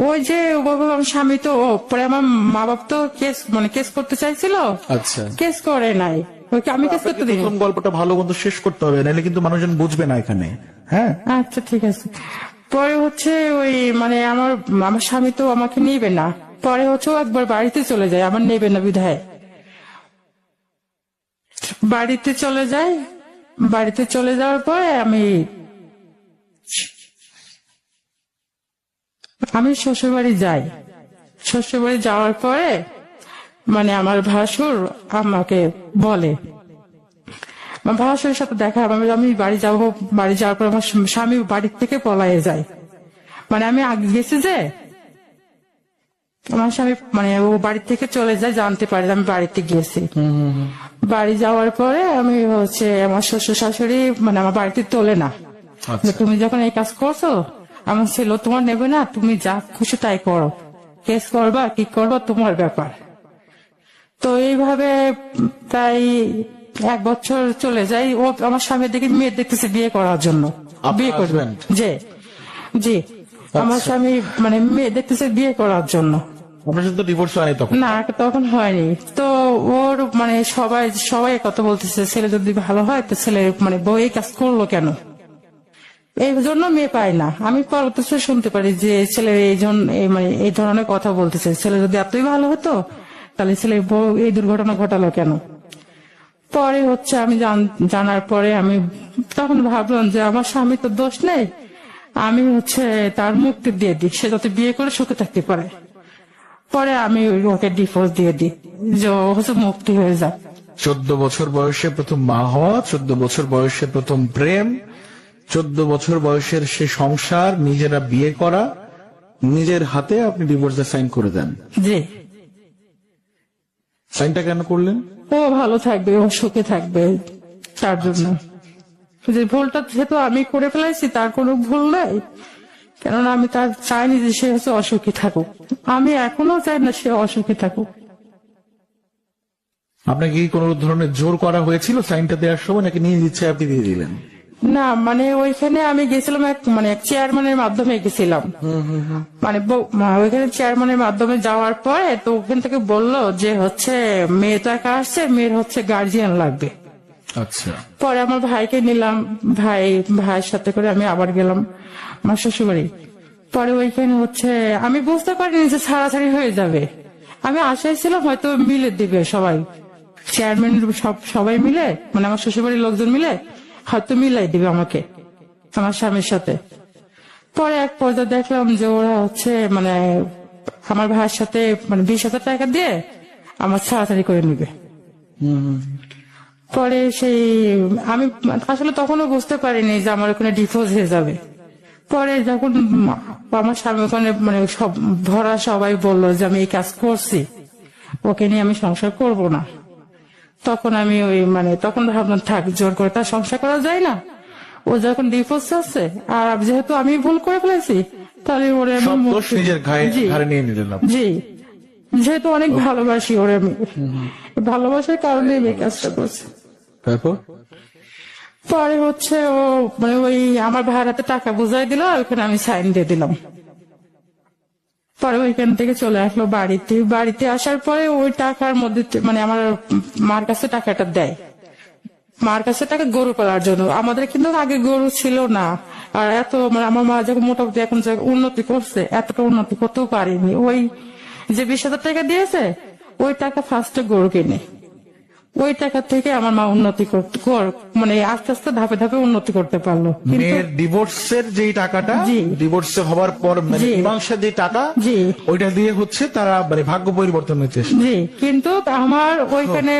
ওই যে আমার স্বামী তো পরে আমার মা বাপ তো কেস করতে চাইছিল, আচ্ছা, কেস করে নাই। ওকে আমি কেস করতে দিই। প্রথম গল্পটা ভালো মতো শেষ করতে হবে, নাহলে কিন্তু মানুষজন বুঝবে না এখানে। হ্যাঁ, আচ্ছা ঠিক আছে। পরে হচ্ছে ওই মানে আমার আমার স্বামী তো আমাকে নেবে না। পরে হচ্ছে ও একবার বাড়িতে চলে যায়, আমার নেবে না বিধায় বাড়িতে চলে যায়। বাড়িতে চলে যাওয়ার পরে আমি শ্বশুর বাড়ি যাই। শ্বশুর বাড়ি যাওয়ার পরে মানে আমার ভাসুর আমাকে বলে, আমার ভাসুরের সাথে দেখা আমি বাড়ি যাব। বাড়ি যাওয়ার পর আমার স্বামী বাড়ি থেকে পলায়ে যায়। মানে আমি আগে গেছি যে আমার স্বামী মানে ও বাড়ি থেকে চলে যায়, জানতে পারে যে আমি বাড়িতে গিয়েছি। বাড়ি যাওয়ার পরে আমি হচ্ছে আমার শ্বশুর শাশুড়ি মানে আমার বাড়িতে তোলে না, যে তুমি যখন এই কাজ করছো আমার ছেলে তোমার নেবে না, তুমি যা খুশি তাই করো, কেস করবা কি করবা তোমার ব্যাপার। তো এইভাবে প্রায় 1 বছর চলে যায়। ও আমার স্বামীর দিকে মেয়ে দেখতেছে বিয়ে করার জন্য, বিয়ে করবেন যে জি আমার স্বামী মানে মেয়ে দেখতেছে বিয়ে করার জন্য। আপনার সাথে ডিভোর্স হয়নি তখন? না তখন হয়নি। তো ওর মানে সবাই কথা বলতেছে, ছেলে যদি ভালো হয় তো ছেলে মানে বউ এই কাজ করলো কেন, এই জন্য মেয়ে পায় না। আমি পরবর্তীতে শুনতে পারি যে ছেলের মানে এই ধরনের কথা বলতেছে, ছেলে যদি এতই ভালো হতো তাহলে ছেলের বউ এই দুর্ঘটনা ঘটালো কেন। পরে হচ্ছে আমি জানার পরে আমি তখন ভাবলাম যে আমার স্বামী তো দোষ নেই, আমি হচ্ছে তার মুক্তি দিয়ে দিই, সে যাতে বিয়ে করে সুখে থাকতে পারে। পরে আমি ওকে ডিভোর্স দিয়ে দিই যে ও হচ্ছে মুক্তি হয়ে যাক। 14 বছর বয়সে প্রথম মা হওয়া, 14 বছর বয়সে প্রথম প্রেম, 14 বছর বয়সের সে সংসার, নিজেরা বিয়ে করা, নিজের হাতে আপনি ডিভোর্সে সাইন করে দেন। জি সাইনটা কেন করলেন? ও ভালো থাকবে, ও সুখে থাকবে তার জন্য। যে ভুলটা যেহেতু আমি করে ফেলাইছি তার কোনো ভুল নাই, কেননা আমি তার চাইনি যে সে হচ্ছে অসুখী থাকুক, আমি এখনো চাই না সে অসুখী থাকুক। আপনাকে কি কোনো ধরনের জোর করা হয়েছিল সাইনটা দেওয়ার সময়, নাকি নিজ ইচ্ছে আপনি দিয়ে দিলেন? না মানে ওইখানে আমি গেছিলাম এক চেয়ারম্যানের মাধ্যমে গেছিলাম। মানে ওইখানে চেয়ারম্যানের মাধ্যমে যাওয়ার পরে তো ওখান থেকে বললো যে হচ্ছে মেয়ে তো একা আসছে, মেয়ের হচ্ছে গার্জিয়ান লাগবে। আচ্ছা, পরে আমার ভাইকে নিলাম, ভাইয়ের সাথে করে আমি আবার গেলাম আমার শ্বশুরবাড়ি। পরে ওইখানে হচ্ছে আমি বুঝতে পারিনি যে ছাড়াছাড়ি হয়ে যাবে। আমি আশায় ছিলাম হয়তো মিলে দিবে সবাই, চেয়ারম্যান সবাই মিলে মানে আমার শ্বশুরবাড়ির লোকজন মিলে হয়তো মিলাই দিবে আমাকে আমার স্বামীর সাথে। পরে এক পর্যায়ে দেখলাম যে ওরা হচ্ছে মানে আমার ভাইয়ের সাথে মানে 20,000 টাকা দিয়ে আমার ছাড়াছাড়ি করে নিবে। পরে সেই আমি আসলে তখনও বুঝতে পারিনি যে আমার ওখানে ডিভোর্স হয়ে যাবে। পরে যখন আমার স্বামী ওখানে মানে ধরা সবাই বললো যে আমি এই কাজ করছি, ওকে নিয়ে আমি সংসার করব না, তখন আমি তখন ভাবলাম থাক, জোর করে তার সংসার করা যায় না। ও যখন ডিভোর্স আছে আর যেহেতু আমি ভুল করে ফেলেছি তাহলে ওরে আমি সব দোষ নিজের ঘাড়ে নিয়ে নিলেন আপনি। জি যেহেতু অনেক ভালোবাসি ওরে, আমি ভালোবাসার কারণে আমি এই কাজটা করছি। তারপর পরে হচ্ছে ও ওই আমার ভাইয়ের হাতে টাকা বুঝাই দিল, ওইখানে আমি সাইন দিয়ে দিলাম। পরে ওইখান থেকে চলে আসলো বাড়িতে আসার পরে ওই টাকার মধ্যে মানে আমার মার কাছে টাকাটা দেয়, মার কাছে টাকা গরু পালার জন্য। আমাদের কিন্তু আগে গরু ছিল না, আর এত আমার মা যখন মোটামুটি এখন উন্নতি করছে এতটা উন্নতি করতেও পারিনি। ওই যে 20,000 টাকা দিয়েছে ওই টাকা ফার্স্টে গরু কিনে, ওই টাকা থেকে আমার মা উন্নতি আস্তে আস্তে ধাপে ধাপে উন্নতি করতে পারলো। মেয়ের ডিভোর্সের যেই টাকাটা, ডিভোর্সে হবার পর মীমাংসা যে টাকা, ওইটা দিয়ে হচ্ছে তারা ভাগ্য পরিবর্তন হয়েছে। জি কিন্তু আমার ওইখানে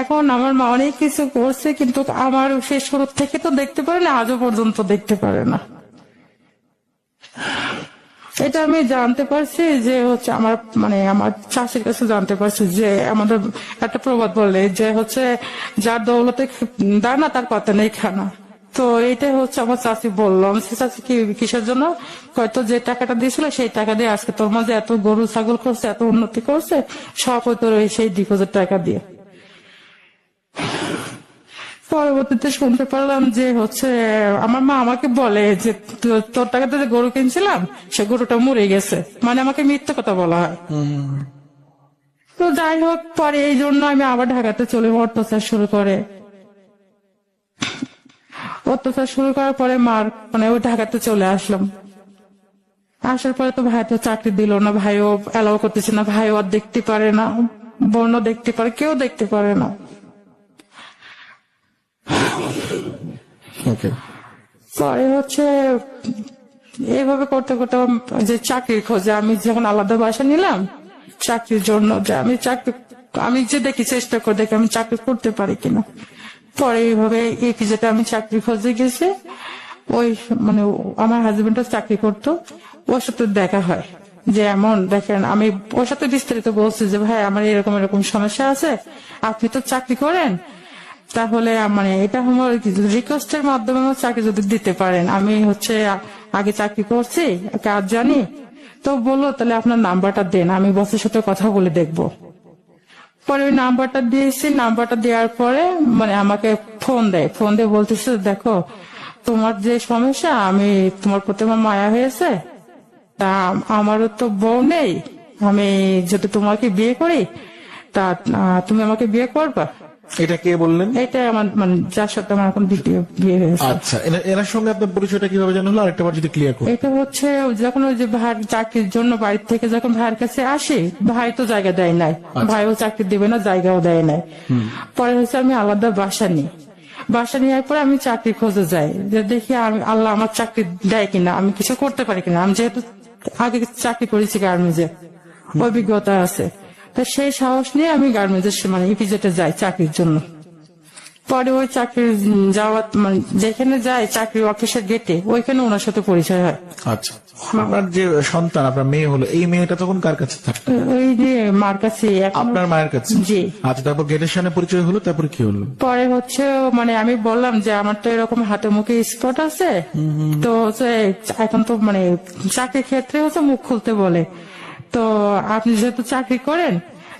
এখন আমার মা অনেক কিছু করছে, কিন্তু আমার সে শুরু থেকে তো দেখতে পারে না, আজও পর্যন্ত দেখতে পারে না। এটা আমি জানতে পারছি যে হচ্ছে আমার আমার চাষির কাছে জানতে পারছি যে আমাদের একটা প্রবাদ বলে যে হচ্ছে যার দৌলতে দানা তার কথা নেই খানা। তো এইটাই হচ্ছে আমার চাষি বললো। আমি চাষি কি কিসের জন্য, হয়তো যে টাকাটা দিয়েছিল সেই টাকা দিয়ে আজকে তোর মাঝে এত গরু ছাগল করছে, এত উন্নতি করছে, সব হয়তো সেই ডিপোজিট টাকা দিয়ে। পরবর্তীতে শুনতে পারলাম যে হচ্ছে আমার মা আমাকে বলে যে তোর টাকাতে যে গরু কিনছিলাম সে গরুটা মরে গেছে, আমাকে মিথ্যে কথা বলা হয়। তো যাই হোক, পরে এই জন্য আমি আবার ঢাকাতে চলে অত্যাচার শুরু করে। অত্যাচার শুরু করার পরে মার ওই ঢাকাতে চলে আসলাম। আসার পরে তো ভাই তো চাকরি দিল না, ভাইও অ্যালাউ করতেছে না, ভাইও আর দেখতে পারে না, বোনও দেখতে পারে, কেউ দেখতে পারে না। পরে হচ্ছে এইভাবে করতে করতে যে চাকরির খোঁজে আমি যখন আলাদা বাসা নিলাম চাকরির জন্য, যে আমি যে দেখি চেষ্টা করে দেখি আমি চাকরি করতে পারি কিনা। পরে এইভাবে যেটা আমি চাকরি খোঁজে গেছি, ওই আমার হাজবেন্ডও চাকরি করতো, ওর সাথে দেখা হয় যে এমন দেখেন, আমি ওর সাথে বিস্তারিত বলছি যে ভাই আমার এরকম এরকম সমস্যা আছে, আপনি তো চাকরি করেন, তাহলে এটা আমার রিকোয়েস্টের মাধ্যমে আমার চাকরি যদি দিতে পারেন, আমি হচ্ছে আগে চাকরি করছি, কাজ জানি। তো বললো তাহলে আপনার নাম্বারটা দেন, আমি বসের সাথে কথা বলে দেখবো। পরে ওই নাম্বারটা দিয়েছি, নাম্বারটা দেওয়ার পরে আমাকে ফোন দিয়ে বলতেছে দেখো তোমার যে সমস্যা, আমি তোমার প্রতি আমার মায়া হয়েছে, তা আমারও তো বউ নেই, আমি যদি তোমাকে বিয়ে করি তা তুমি আমাকে বিয়ে করবা। এটা কে বললেন? এটা আমার যার সাথে আমার এখন দ্বিতীয় বিয়ে হয়েছে। আচ্ছা, এনার সঙ্গে আপনার পরিচয়টা কিভাবে জানা হলো আরেকটা বার যদি ক্লিয়ার করুন। এটা হচ্ছে যখন ওই যে ভাই চাকরির জন্য বাড়ি থেকে যখন ভাইয়ের কাছে আসি, ভাই তো জায়গা দেয় নাই, ভাইও চাকরি দিবে না, জায়গাও দেয় নাই। পরে হচ্ছে আমি আলাদা বাসা নিই, বাসা নেওয়ার পরে আমি চাকরি খোঁজে যাই, যে দেখি আল্লাহ আমার চাকরি দেয় কিনা, আমি কিছু করতে পারি কিনা। আমি যেহেতু আগে চাকরি করেছি গার্মেন্টসে, অভিজ্ঞতা আছে, তা সেই সাহস নিয়ে আমি গার্মেন্টসের ইপিজেটে যাই চাকরির জন্য। পরে ওই চাকরি যাওয়া যেখানে যাই চাকরি অফিসের গেটে, ওইখানে ওনার সাথে পরিচয় হয়। আচ্ছা, আপনার যে সন্তান, আপনার মেয়ে হলো, এই মেয়েটা তখন কার কাছে থাকতো? ওই যে মার কাছে। আপনার মায়ের কাছে? জি। আচ্ছা, তারপর গেটের সামনে পরিচয় হলো, তারপরে কি হলো? পরে হচ্ছে আমি বললাম যে আমার তো এরকম হাতে মুখে স্পট আছে, তো হচ্ছে এখন তো চাকরির ক্ষেত্রে হচ্ছে মুখ খুলতে বলে, তো আপনি যেহেতু চাকরি করেন,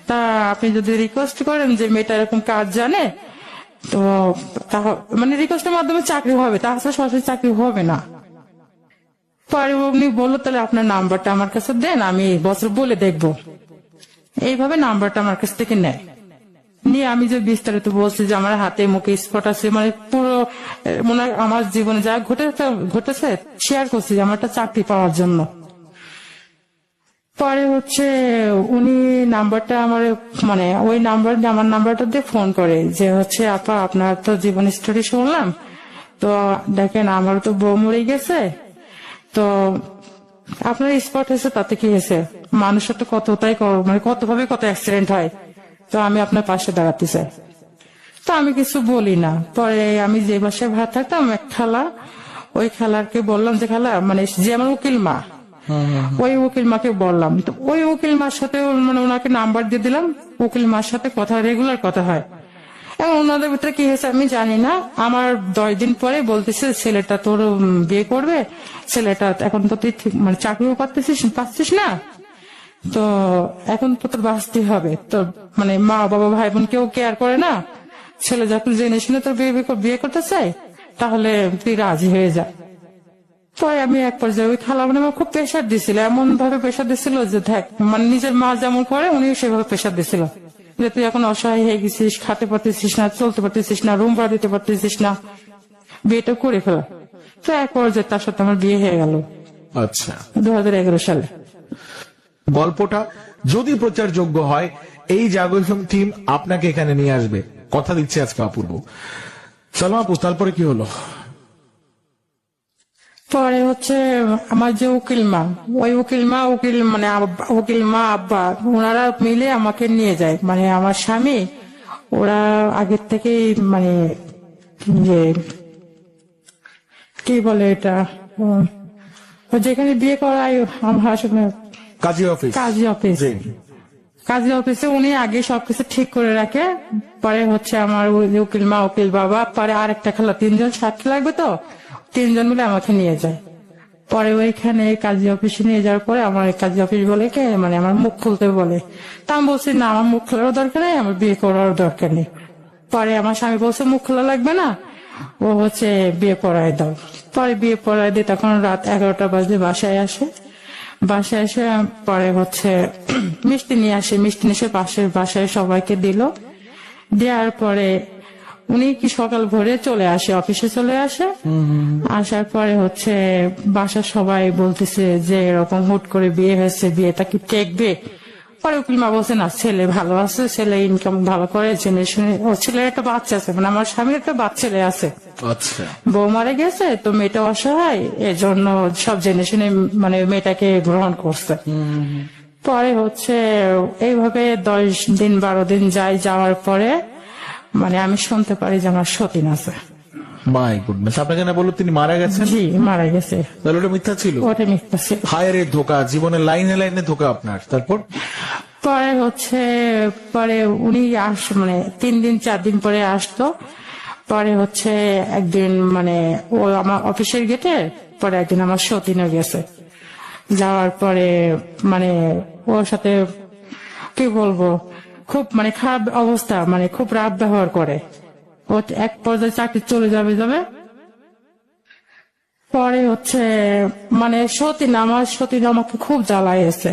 তা আপনি যদি রিকোয়েস্ট করেন যে মেয়েটা এরকম কাজ জানে, তো রিকোয়েস্টের মাধ্যমে চাকরি হবে, তাছাড়া সরাসরি চাকরি হবে না। পরে উনি বললো তাহলে আপনার নাম্বারটা আমার কাছে দেন, আমি বছর বলে দেখবো। এইভাবে নাম্বারটা আমার কাছ থেকে নেয়, নিয়ে আমি যে বিস্তারিত বলছি যে আমার হাতে মুখে স্পট আছে, পুরো আমার জীবনে যা ঘটেছে শেয়ার করছি যে আমার একটা চাকরি পাওয়ার জন্য। পরে হচ্ছে উনি নাম্বারটা আমার ওই আমার নাম্বারটা দিয়ে ফোন করে যে হচ্ছে আপা আপনার তো জীবন স্টোরি শুনলাম, তো দেখেন আমার তো বউ মরে গেছে, তো আপনার স্পট হয়েছে তাতে কি হয়েছে, মানুষের তো কতভাবে কত অ্যাক্সিডেন্ট হয়, তো আমি আপনার পাশে দাঁড়াতে চাই। তো আমি কিছু বলি না। পরে আমি যে বাসায় ভাড়া থাকতাম এক খালা, ওই খালারকে বললাম যে খালা যে আমার উকিল মা, ওই উকিল মাকে বললাম, তো ওই উকিল মার সাথে ওনাকে নাম্বার দিয়ে দিলাম, উকিল মার সাথে কথা কথা হয়। এবং ওনাদের ভিতরে কি হয়েছে আমি জানি না। আমার 10 দিন পরে বলতেছে ছেলেটা তোর বিয়ে করবে, ছেলেটা এখন তো তুই ঠিক চাকরিও পাচ্ছিস না, তো এখন তো তোর বাঁচতে হবে, তো মা বাবা ভাই বোন কেউ কেয়ার করে না, ছেলে যখন জেনে শুনে তোর বিয়ে করতে চাই, তাহলে তুই রাজি হয়ে যা। পরে আমি এক পর্যায়ে ওই খালা আমার খুব প্রেশার দিছিল, এমন ভাবে প্রেশার দিছিল যে দেখ নিজের মা যেমন করে উনি সেভাবে প্রেশার দিছিল যে তুই এখন অসহায় হয়ে গেছিস, খাতে পারতেছিস না, চলতে পারতেছিস না, রুম ভাড়া দিতে পারতেছিস না, বিয়েটা করে ফেলা। তো এক পর্যায়ে তার সাথে আমার বিয়ে হয়ে গেল। আচ্ছা, 2011 সালে। গল্পটা যদি প্রচারযোগ্য হয়, এই জাগরণ টিম আপনাকে এখানে নিয়ে আসবে, কথা দিচ্ছে আজকে অপূর্ব। সালমা আপু, তারপরে কি হলো? পরে হচ্ছে আমার যে উকিল মা, ওই উকিল মা আব্বা ওনারা মিলে আমাকে নিয়ে যায়, আমার স্বামী ওরা আগের থেকেই যে কি বলে এটা ও যেখানে বিয়ে করাই আমার আসলে কাজী অফিস। কাজী অফিস। জি। কাজী অফিসে উনি আগে সবকিছু ঠিক করে রাখে, পরে হচ্ছে আমার ওই উকিল মা উকিল বাবা, পরে আরেকটা খেলা 3 জন সাক্ষী লাগবে, তো 3 জন মিলে আমাকে নিয়ে যায়। পরে ওইখানে কাজী অফিসে নিয়ে যাওয়ার পরে আমার কাজী অফিস বলে কে মানে আমার মুখ খুলতে বলে। তা আমি বলছি না, আমার মুখ খোলারও দরকার নেই, আমার বিয়ে করারও দরকার নেই। পরে আমার স্বামী বলছে মুখ খোলা লাগবে না, ও হচ্ছে বিয়ে পড়ায় দাও। পরে বিয়ে পড়ায় দিয়ে তখন রাত 11টা বাজে বাসায় আসে। বাসায় এসে পরে হচ্ছে মিষ্টি নিয়ে আসে, মিষ্টি নিয়ে এসে পাশের বাসায় সবাইকে দিল। দেওয়ার পরে উনি কি সকাল ভোরে চলে আসে, অফিসে চলে আসে। আসার পরে হচ্ছে বাসার সবাই বলতেছে যে এরকম হুট করে বিয়ে হয়েছে, বিয়েটা কি টেকবে? পরে উকিল মা বলছে না, ছেলে ভালো আছে, ছেলে ইনকাম ভালো করে, জেনে শুনে। ও ছেলের একটা বাচ্চা আছে, মানে আমার স্বামীর একটা ছেলে আছে। আচ্ছা। বউ মারা গেছে, তো মেয়েটা অসহায়, এজন্য সব জেনে শুনে মানে মেয়েটাকে গ্রহণ করছে। পরে হচ্ছে এইভাবে 10 দিন 12 দিন যাওয়ার পরে মানে আমি শুনতে পারি যে আমার সতীন আছে। মাই গুডনেস, আপনাকে না বললো তিনি মারা গেছেন? জি, মারা গেছে। তাহলে ওটা মিথ্যা ছিল? ওটা মিথ্যা ছিল। হায়ারে ধোকা, জীবনের লাইনে লাইনে ধোকা আপনার। তারপর পরে হচ্ছে পরে উনি মানে 3 দিন 4 দিন পরে আসতো। পরে হচ্ছে একদিন মানে ও আমার অফিসের গেটে, পরে একদিন আমার সতীনও গেছে। যাওয়ার পরে মানে ওর সাথে কি বলবো, খুব মানে খারাপ অবস্থা, মানে খুব রাত ব্যবহার করে। ও এক পর্যায়ে চাকরি চলে যাবে। পরে হচ্ছে মানে আমার সতীন আমাকে খুব জ্বালাইছে।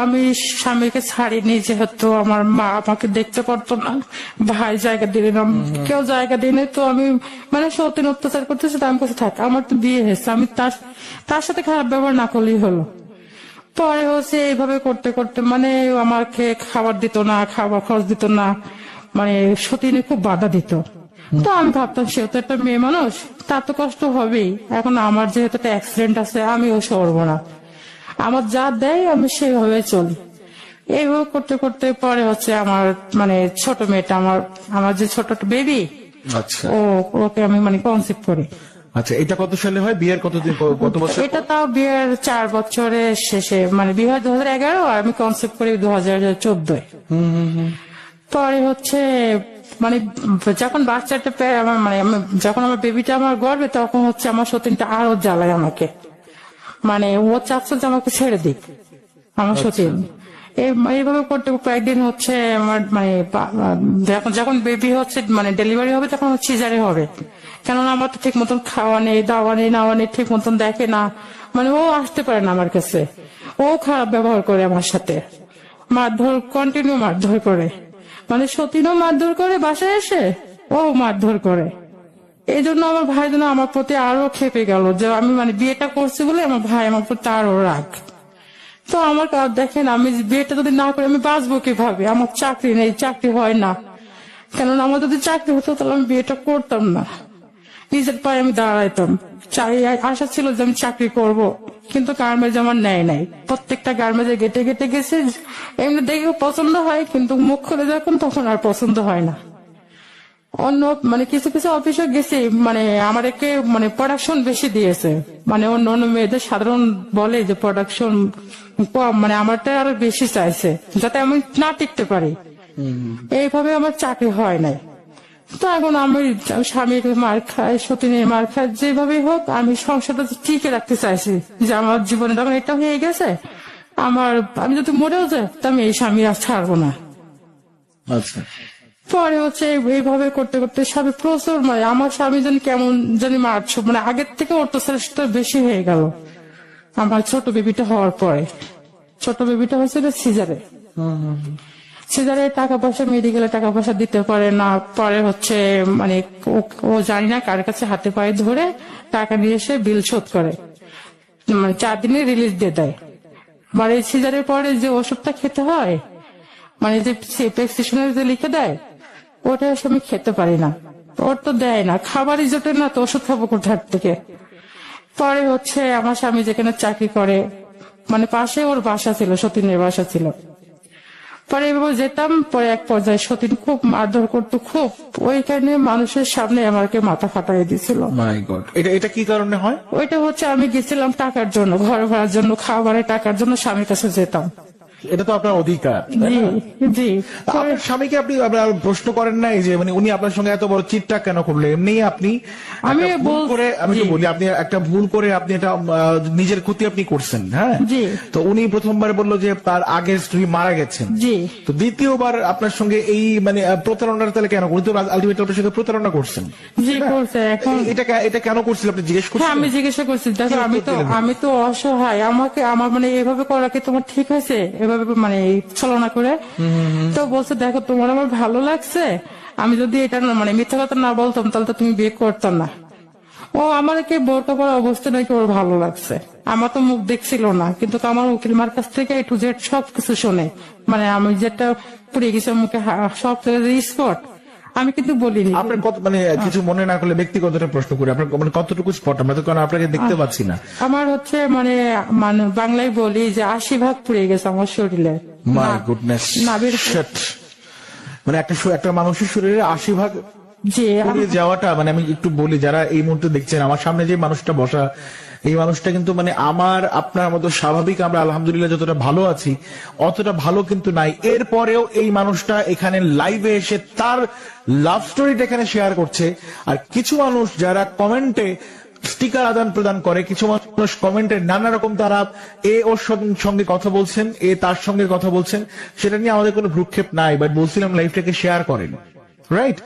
আমি স্বামীকে ছাড়িনি, যেহেতু আমার মা আমাকে দেখতে পারতো না, ভাই জায়গা দিলে না, কেউ জায়গা দিলে, তো আমি মানে সতীন অত্যাচার করতেছে। আমি কোথায় থাক, আমার তো বিয়ে হয়েছে, আমি তার সাথে খারাপ ব্যবহার না করলেই হলো। পরে হচ্ছে এইভাবে করতে করতে মানে আমাকে খাবার দিত না, খাবার খরচ দিত না, মানে সতীনে খুব বাধা দিত। তো আমি ভাবতাম সেও তো একটা মেয়ে মানুষ, তার তো কষ্ট হবেই। এখন আমার যেহেতু একটা অ্যাক্সিডেন্ট আছে, আমিও সরবো না, আমার যা দেয় আমি সেইভাবে চলি। এইভাবে করতে করতে পরে হচ্ছে আমার মানে ছোট মেয়েটা, আমার যে ছোট বেবি, আচ্ছা ওকে আমি মানে কনসেপ্ট করি। আচ্ছা, এটা কত সালে হয়? বিয়ের কতদিন কত বছর? এটা তাও বিয়ের 4 বছরের শেষে, মানে বিয়ে হয় 2011, আর আমি কনসেপ্ট করি 2014। পরে হচ্ছে মানে যখন বাচ্চাটা আমার মানে যখন আমার বেবিটা আমার গর্বে, তখন হচ্ছে আমার সতীনটা আরো জ্বালায় আমাকে, মানে ও চাচ্ছে যে আমাকে ছেড়ে দিক আমার সতীন। এইভাবে করতে কয়েকদিন হচ্ছে আমার মানে যখন বেবি হচ্ছে মানে ডেলিভারি হবে, তখন সিজারে হবে। কেননা আমার তো ঠিক মতন খাওয়া নেই, দাওয়া নেই, নাওয়া নেই, ঠিক মতন দেখে না, মানে ও আসতে পারে না আমার কাছে। ও খারাপ ব্যবহার করে আমার সাথে, মারধর, কন্টিনিউ মারধর করে, মানে সতীনও মারধর করে, বাসায় এসে ও মারধর করে। এই জন্য আমার ভাই যেন আমার প্রতি আরো খেপে গেল, যে আমি মানে বিয়েটা করছি বলে আমার ভাই আমার প্রতি আরো রাগ। তো আমার দেখেন, আমি বিয়েটা যদি না করে আমি বাঁচবো কিভাবে? আমার চাকরি নেই, চাকরি হয় না। কেননা আমার যদি চাকরি হতো তাহলে আমি বিয়েটা করতাম না, নিজের পায়ে আমি দাঁড়াইতাম। আশা ছিল যে আমি চাকরি করব, কিন্তু গার্মেন্টস আমার নেয় নাই। প্রত্যেকটা গার্মেন্টসে গেটে গেটে গেছে, এমনি দেখে পছন্দ হয়, কিন্তু মুখ খুলে যখন তখন আর পছন্দ হয় না। অন্য মানে কিছু কিছু অফিসে গেছি, মানে আমাদেরকে মানে প্রোডাকশন বেশি দিয়েছে, মানে অন্য অন্য মেয়েদের সাধারণ বলে যে প্রোডাকশন কম, মানে আমারটা আরো বেশি চাইছে যাতে আমি না টিকতে পারি। এইভাবে আমার চাকরি হয় নাই। তো এখন আমি স্বামীর মার খাই, সতীনের মার খাই, যেভাবে হোক আমি সংসারটা টিকে রাখতে চাইছি, যে আমার জীবনে তখন এটা হয়ে গেছে, আমি যদি মরেও যাই তো আমি এই স্বামী আর ছাড়বো না। আচ্ছা। পরে হচ্ছে এইভাবে করতে করতে স্বামী প্রচুর মানে আমার স্বামী যেন কেমন জানি মারছো, মানে আগের থেকে অত্যাচারটা বেশি হয়ে গেল। আমার ছোট বেবিটা হওয়ার পরে, ছোট বেবিটা হয়েছিল সিজারে টাকা পয়সা, মেডিকেলে টাকা পয়সা দিতে পারে না। পরে হচ্ছে মানে ও জানি না কার কাছে হাতে পায়ে ধরে টাকা নিয়ে এসে বিল শোধ করে, মানে 4 দিনে রিলিজ দিয়ে দেয়। মানে সিজারের পরে যে ওষুধটা খেতে হয়, মানে যে প্রেসক্রিপশনে যে লিখে দেয়, ওটা আমি খেতে পারি না, ওর তো দেয় না, খাবারই জোটে না, তো ওষুধ খাবো কোথার থেকে? পরে হচ্ছে আমার স্বামী যেখানে চাকরি করে, মানে পাশে ওর বাসা ছিল, সতীনের বাসা ছিল। পরে এভাবে যেতাম, পরে এক পর্যায়ে সতীন খুব মারধর করতো খুব, ওইখানে মানুষের সামনে আমাকে মাথা ফাটাই দিছিল। মাই গড, এটা এটা কি কারণে হয়? ওইটা হচ্ছে আমি গেছিলাম টাকার জন্য, ঘর ভাড়ার জন্য, খাবারের টাকার জন্য স্বামীর কাছে যেতাম। এটা তো আপনার অধিকার, তাই জি না? জি। আপনার স্বামীকে আপনি আপনার প্রশ্ন করেন নাই যে মানে উনি আপনার সঙ্গে এত বড় চিটটা কেন করলো? এমনি আপনি আমি একটা ভুল করে, আমি তো জি। বলি, আপনি একটা ভুল করে আপনি এটা নিজের ক্ষতি আপনি করছেন, হ্যাঁ। জি। তো উনি প্রথমবার বললো যে তার আগের স্ত্রী মারা গেছেন, জি তো দ্বিতীয়বার আপনার সঙ্গে এই মানে প্রতারণাটা তাহলে কেন? উনি তো আলটিমেটলি আপনার সঙ্গে প্রতারণা করছেন। জি করছে। এখন এটা কেন করছিল আপনি জিজ্ঞেস হ্যাঁ আমি করছেন? জিজ্ঞাসা করছি, দেখো কি আমি উত্তর তো দিলেন? আমি তো অসহায়, আমাকে আমার মানে এভাবে করা কি তোমার ঠিক হয়েছে? এভাবে মানে ছলনা করে। তো বলছে দেখো তোমার আমার ভালো লাগছে, আমি যদি এটা মানে মিথ্যা কথা না বলতাম তাহলে তো তুমি বিয়ে করতাম না। ও আমাকে বোরকা পরা অবস্থা নাকি ওর ভালো লাগছে। আমার তো মুখ দেখছিল না, কিন্তু আমার উকিল মার কাছ থেকে A to Z সবকিছু শোনে, মানে আমি যেটা পুড়ে গেছে মুখে সব স্পট, আমি কিন্তু বলিনি। আপনার কত মানে কিছু মনে না করলে ব্যক্তিগত একটা প্রশ্ন করি, আপনার মানে কতটুকু স্পট? আমরা তো কারণ আপনাকে দেখতে পাচ্ছি না। আমার হচ্ছে মানে মানে বাংলায় বলি যে 80% পুড়ে গেছে আমার শরীরে। মাই গুডনেস, নাভির মানে একটা মানুষের শরীরে 80 ভাগ যে পুড়ে যাওয়াটা, মানে আমি একটু বলি যারা এই মুহূর্তে দেখছেন আমার সামনে যে মানুষটা বসা, এই মানুষটা কিন্তু মানে আমার আপনার মতো স্বাভাবিক, আমরা আলহামদুলিল্লাহ যতটা ভালো আছি অতটা ভালো কিন্তু নাই। এরপরেও এই মানুষটা এখানে লাইভে এসে তার লাভ স্টোরিটা এখানে শেয়ার করছে। আর কিছু মানুষ যারা কমেন্টে স্টিকার আদান প্রদান করে, কিছু মানুষ কমেন্টে নানা রকম তারা ওর সঙ্গে কথা বলছেন, তার সঙ্গে কথা বলছেন, সেটা নিয়ে আমাদের কোনো ভ্রুক্ষেপ নাই, বাট বলছিলাম লাইভটাকে শেয়ার করেন। রাইট,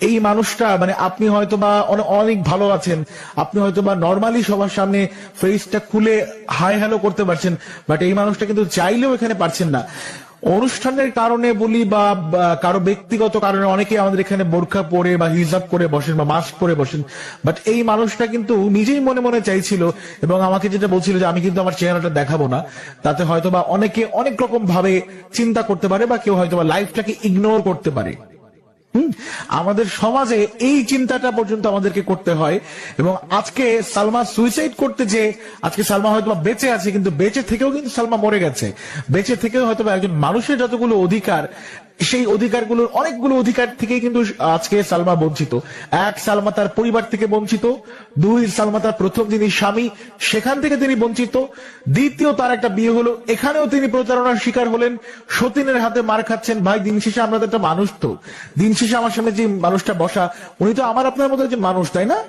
এই মানুষটা মানে আপনি হয়তো বা অনেক ভালো আছেন, আপনি হয়তো বা নর্মালি সবার সামনে ফেসটা খুলে হাই হ্যালো করতে পারছেন, বাট এই মানুষটা কিন্তু চাইলেও এখানে পারছেন না। অনুষ্ঠানের কারণে বলি বা কারো ব্যক্তিগত কারণে অনেকে আমাদের এখানে বোরখা পরে বা হিজাব করে বসেন বা মাস্ক পরে বসেন, বাট এই মানুষটা কিন্তু নিজেই মনে মনে চাইছিল এবং আমাকে যেটা বলছিল যে আমি কিন্তু আমার চেহারাটা দেখাবো না, তাতে হয়তো বা অনেকে অনেক রকম ভাবে চিন্তা করতে পারে বা কেউ হয়তো বা লাইফটাকে ইগনোর করতে পারে। আমাদের সমাজে এই চিন্তাটা পর্যন্ত আমাদেরকে করতে হয়। এবং আজকে সালমা সুইসাইড করতে, যে আজকে সালমা হয়তো বেঁচে আছে, কিন্তু বেঁচে থেকেও কিন্তু সালমা মরে গেছে। বেঁচে থেকেও হয়তো একজন মানুষের যতগুলো অধিকার, সেই অধিকারগুলোর অনেকগুলো অধিকার থেকে কিন্তু আজকে সালমা বঞ্চিত। এক, সালমা তার পরিবার থেকে বঞ্চিত। দুই, সালমা তার প্রথম যিনি স্বামী সেখান থেকে তিনি বঞ্চিত। দ্বিতীয়, তার একটা বিয়ে হলো, এখানেও তিনি প্রতারণার শিকার হলেন, সতীনের হাতে মার খাচ্ছেন। ভাই দিন শেষে আমরা তো একটা মানুষ, তো দিন শেষে আমার সামনে যে মানুষটা বসা উনি তো আমার আপনার মতো একজন মানুষ, তাই না?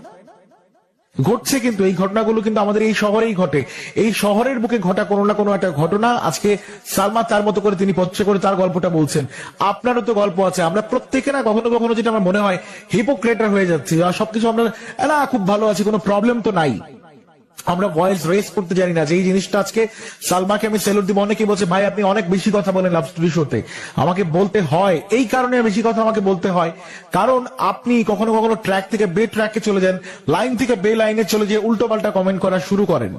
ঘটছে কিন্তু এই ঘটনাগুলো কিন্তু আমাদের এই শহরেই ঘটে। এই শহরের বুকে ঘটা কোনো না কোনো একটা ঘটনা আজকে সালমা তার মতো করে তিনি পচ্ছে করে তার গল্পটা বলছেন। আপনারও তো গল্প আছে। আমরা প্রত্যেকে না কখনো কখনো যেটা আমার মনে হয় হিপোক্রেটার হয়ে যাচ্ছি, আর সবকিছু আমরা না খুব ভালো আছি, কোনো প্রবলেম তো নাই, আমরা ভয়েস রেস করতে জানি না। যে এই জিনিসটা আজকে সালমাকে আমি সেলুট দিব। অনেকেই বলছে ভাই আপনি অনেক বেশি কথা বলেন লাভ স্টোরি শোতে। আমাকে বলতে হয়, এই কারণে বেশি কথা আমাকে বলতে হয়, কারণ আপনি কখনো কখনো ট্র্যাক থেকে বে ট্র্যাকে চলে যান, লাইন থেকে বে লাইনে চলে যেয়ে উল্টো পাল্টা কমেন্ট করা শুরু করেন।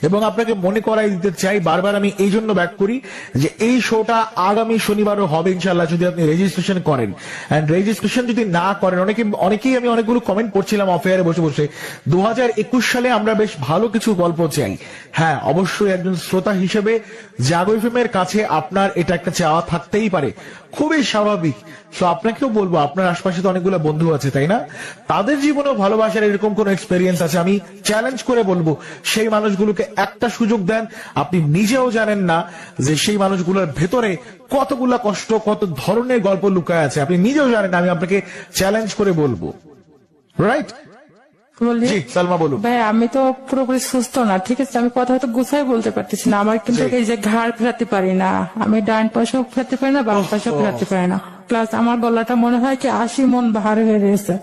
এবং আপনাকে মনে করাই দিতে চাই, বারবার আমি এই জন্য ব্যাক করি যে এই শোটা আগামী শনিবারও হবে ইনশাল্লাহ, যদি আপনি রেজিস্ট্রেশন করেন। এন্ড রেজিস্ট্রেশন যদি না করেন, অনেকেই আমি অনেকগুলো কমেন্ট করছিলাম অফেয়ারে বসে বসে, 2021 সালে আমরা বেশ ভালো কিছু গল্প চাই। হ্যাঁ অবশ্যই একজন শ্রোতা হিসেবে জাগো এফএমের কাছে আপনার এটা একটা চাওয়া থাকতেই পারে, খুবই স্বাভাবিক। তো আপনাকেও বলবো, আপনার আশপাশে তো অনেকগুলো বন্ধু আছে তাই না, তাদের জীবনেও ভালোবাসার এরকম কোন এক্সপেরিয়েন্স আছে, আমি চ্যালেঞ্জ করে বলবো সেই মানুষগুলোকে একটা সুযোগ দেন। আপনি নিজেও জানেন না যে সেই মানুষগুলোর ভেতরে কতগুলা কষ্ট, কত ধরনের গল্প লুকায় আছে, আপনি নিজেও জানেন না। আমি আপনাকে চ্যালেঞ্জ করে বলবো, রাইট? বলি জি সালমা বলুন। ভাই আমি তো পুরোপুরি সুস্থ না, ঠিক আছে, আমি কথা হয়তো গুছাই বলতে পারতেছি না। আমার কিন্তু জি। এই যে ঘাড় ফেরাতে পারি না, আমি ডান পাশেও ফেরাতে পারি না, বাম পাশেও ফেরাতে পারি না, প্লাস আমার গলাটা মনে হয় কি 80 মন ভার হয়ে রয়েছে।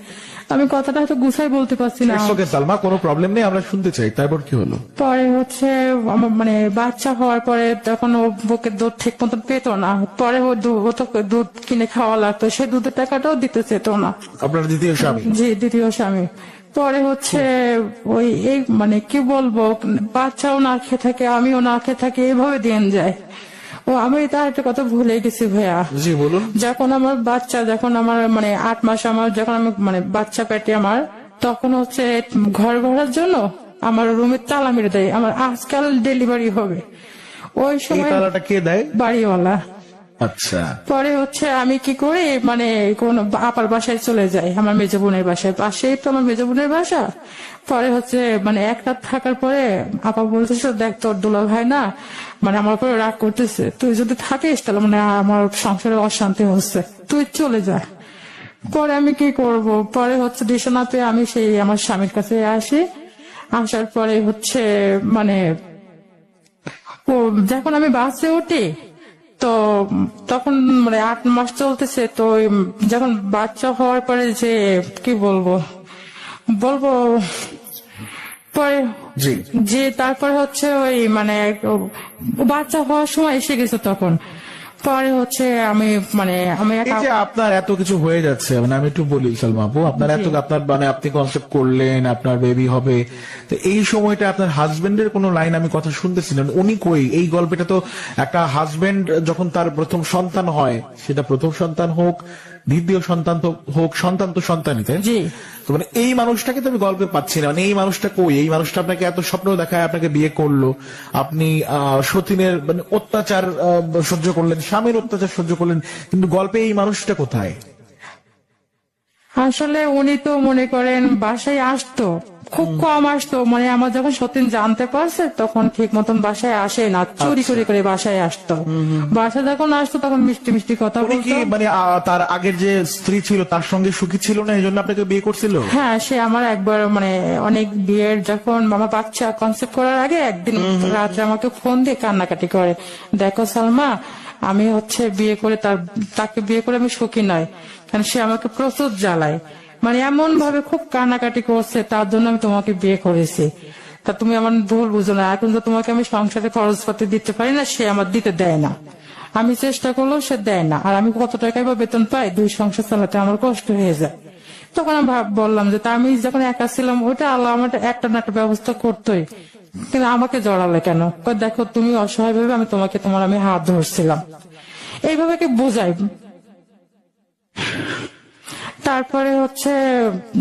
আমি কথাটা হয়তো গুছাই বলতে পারছি না। ওকে সালমা, কোনো প্রবলেম নেই, আমরা শুনতে চাই। তারপর কি হলো? পরে হচ্ছে আমার মানে বাচ্চা হওয়ার পরে তখন ও বুকের দুধ ঠিক মতন পেতো না, পরে ও দুধ কিনে খাওয়া লাগতো, সেই দুধের টাকাটাও দিতে চেত না। আপনার দ্বিতীয় স্বামী? জি দ্বিতীয় স্বামী। পরে হচ্ছে ওই এই মানে কি বলবো, বাচ্চাও না খেয়ে থাকে, আমিও না খেয়ে থাকি, এইভাবে দিন যায়। ও আমি তার একটা কথা ভুলে গেছি ভাইয়া। জি বলুন। যখন আমার মানে 8 মাস আমার যখন আমি মানে বাচ্চা পেটে আমার, তখন হচ্ছে ঘর ভাড়ার জন্য আমার রুমের তালা মেরে দেয়। আমার আজকাল ডেলিভারি হবে, ওই এই সময় তালাটা কে দেয়? বাড়িওয়ালা। আচ্ছা, পরে হচ্ছে আমি কি করি, মানে কোন আপার বাসায় চলে যাই, আমার মেজো বোনের বাসায়, পাশেই তো আমার মেজো বোনের বাসা। পরে হচ্ছে মানে এক রাত থাকার পরে আপা বলতেছে, দেখ তোর দুলা ভাই না মানে আমার উপরে রাগ করতেছে, তুই যদি থাকিস তাহলে মানে আমার সংসারে অশান্তি হচ্ছে, তুই চলে যা। পরে আমি কি করব, পরে হচ্ছে দিশা পেয়ে আমি সেই আমার স্বামীর কাছে আসি। আসার পরে হচ্ছে মানে ও যখন আমি বাসে উঠি, তো তখন মানে 8 মাস চলতেছে, তো যখন বাচ্চা হওয়ার পরে যে কি বলবো বলবো পরে জি। যে তারপরে হচ্ছে ওই মানে বাচ্চা হওয়ার সময় এসে গেছে তখন। পরে হচ্ছে আমি মানে আমি এই যে আপনার এত কিছু হয়ে যাচ্ছে, মানে আমি একটু বলি সালমা আপু, আপনার এত আপনার মানে আপনি কনসেপ্ট করলেন, আপনার বেবি হবে, তো এই সময়টা আপনার হাজবেন্ডের কোনো লাইন আমি কথা শুনতেছিলেন, উনি কই? এই গল্পটা তো একটা হাজবেন্ড যখন তার প্রথম সন্তান হয়, সেটা প্রথম সন্তান হোক, দ্বিতীয় সন্তান তো হোক, সন্তান তো সন্তানই, তাই? জি। তো মানে এই মানুষটাকে তো আমি গল্পে পাচ্ছি না, মানে এই মানুষটা কই? এই মানুষটা আপনাকে এত স্বপ্ন দেখায়, আপনাকে বিয়ে করলো, আপনি সতীনের মানে অত্যাচার সহ্য করলেন, স্বামীর অত্যাচার সহ্য করলেন, কিন্তু গল্পে এই মানুষটা কোথায়? আসলে উনি তো মনে করেন বাসায় আসতো, খুব কম আসতো, মানে আমার যখন সতীন জানতে পারছে তখন ঠিক মতন বাসায় আসে না, চুরি করে করে বাসায় আসতো। বাসায় যখন আসতো তখন মিষ্টি মিষ্টি কথা উনি কি বলতো। মানে তার আগের যে স্ত্রী ছিল তার সঙ্গে সুখী ছিল না, এই জন্য আপনাকে বিয়ে করছিল? হ্যাঁ, সে আমার একবার মানে অনেক বিয়ের যখন মামা বাচ্চা কনসেপ্ট করার আগে একদিন রাত্রে আমাকে ফোন দিয়ে কান্নাকাটি করে, দেখো সালমা আমি হচ্ছে বিয়ে করে তাকে বিয়ে করে আমি সুখী নয়, কারণ সে আমাকে প্রচুর জ্বালায়, মানে এমন ভাবে খুব কান্নাকাটি করছে, তার জন্য আমি তোমাকে বিয়ে করেছি। তা তুমি আমার ভুল বুঝো না, এখন তো তোমাকে আমি সংসারে খরচপাতি দিতে পারি না, সে আমার দিতে দেয় না, আমি চেষ্টা করলেও সে দেয় না, আর আমি কত টাকায় বা বেতন পাই, 2 সংসার চালাতে আমার কষ্ট হয়ে যায়। তখন আমি বললাম যে তা আমি যখন একা ছিলাম ওটা আল্লাহ আমার একটা না একটা ব্যবস্থা করতোই, কিন্তু আমাকে জড়ালে কেন? কয়, দেখো তুমি অসহায় ভেবে আমি আমি হাত ধরছিলাম, এইভাবে কি বোঝাই। তারপরে হচ্ছে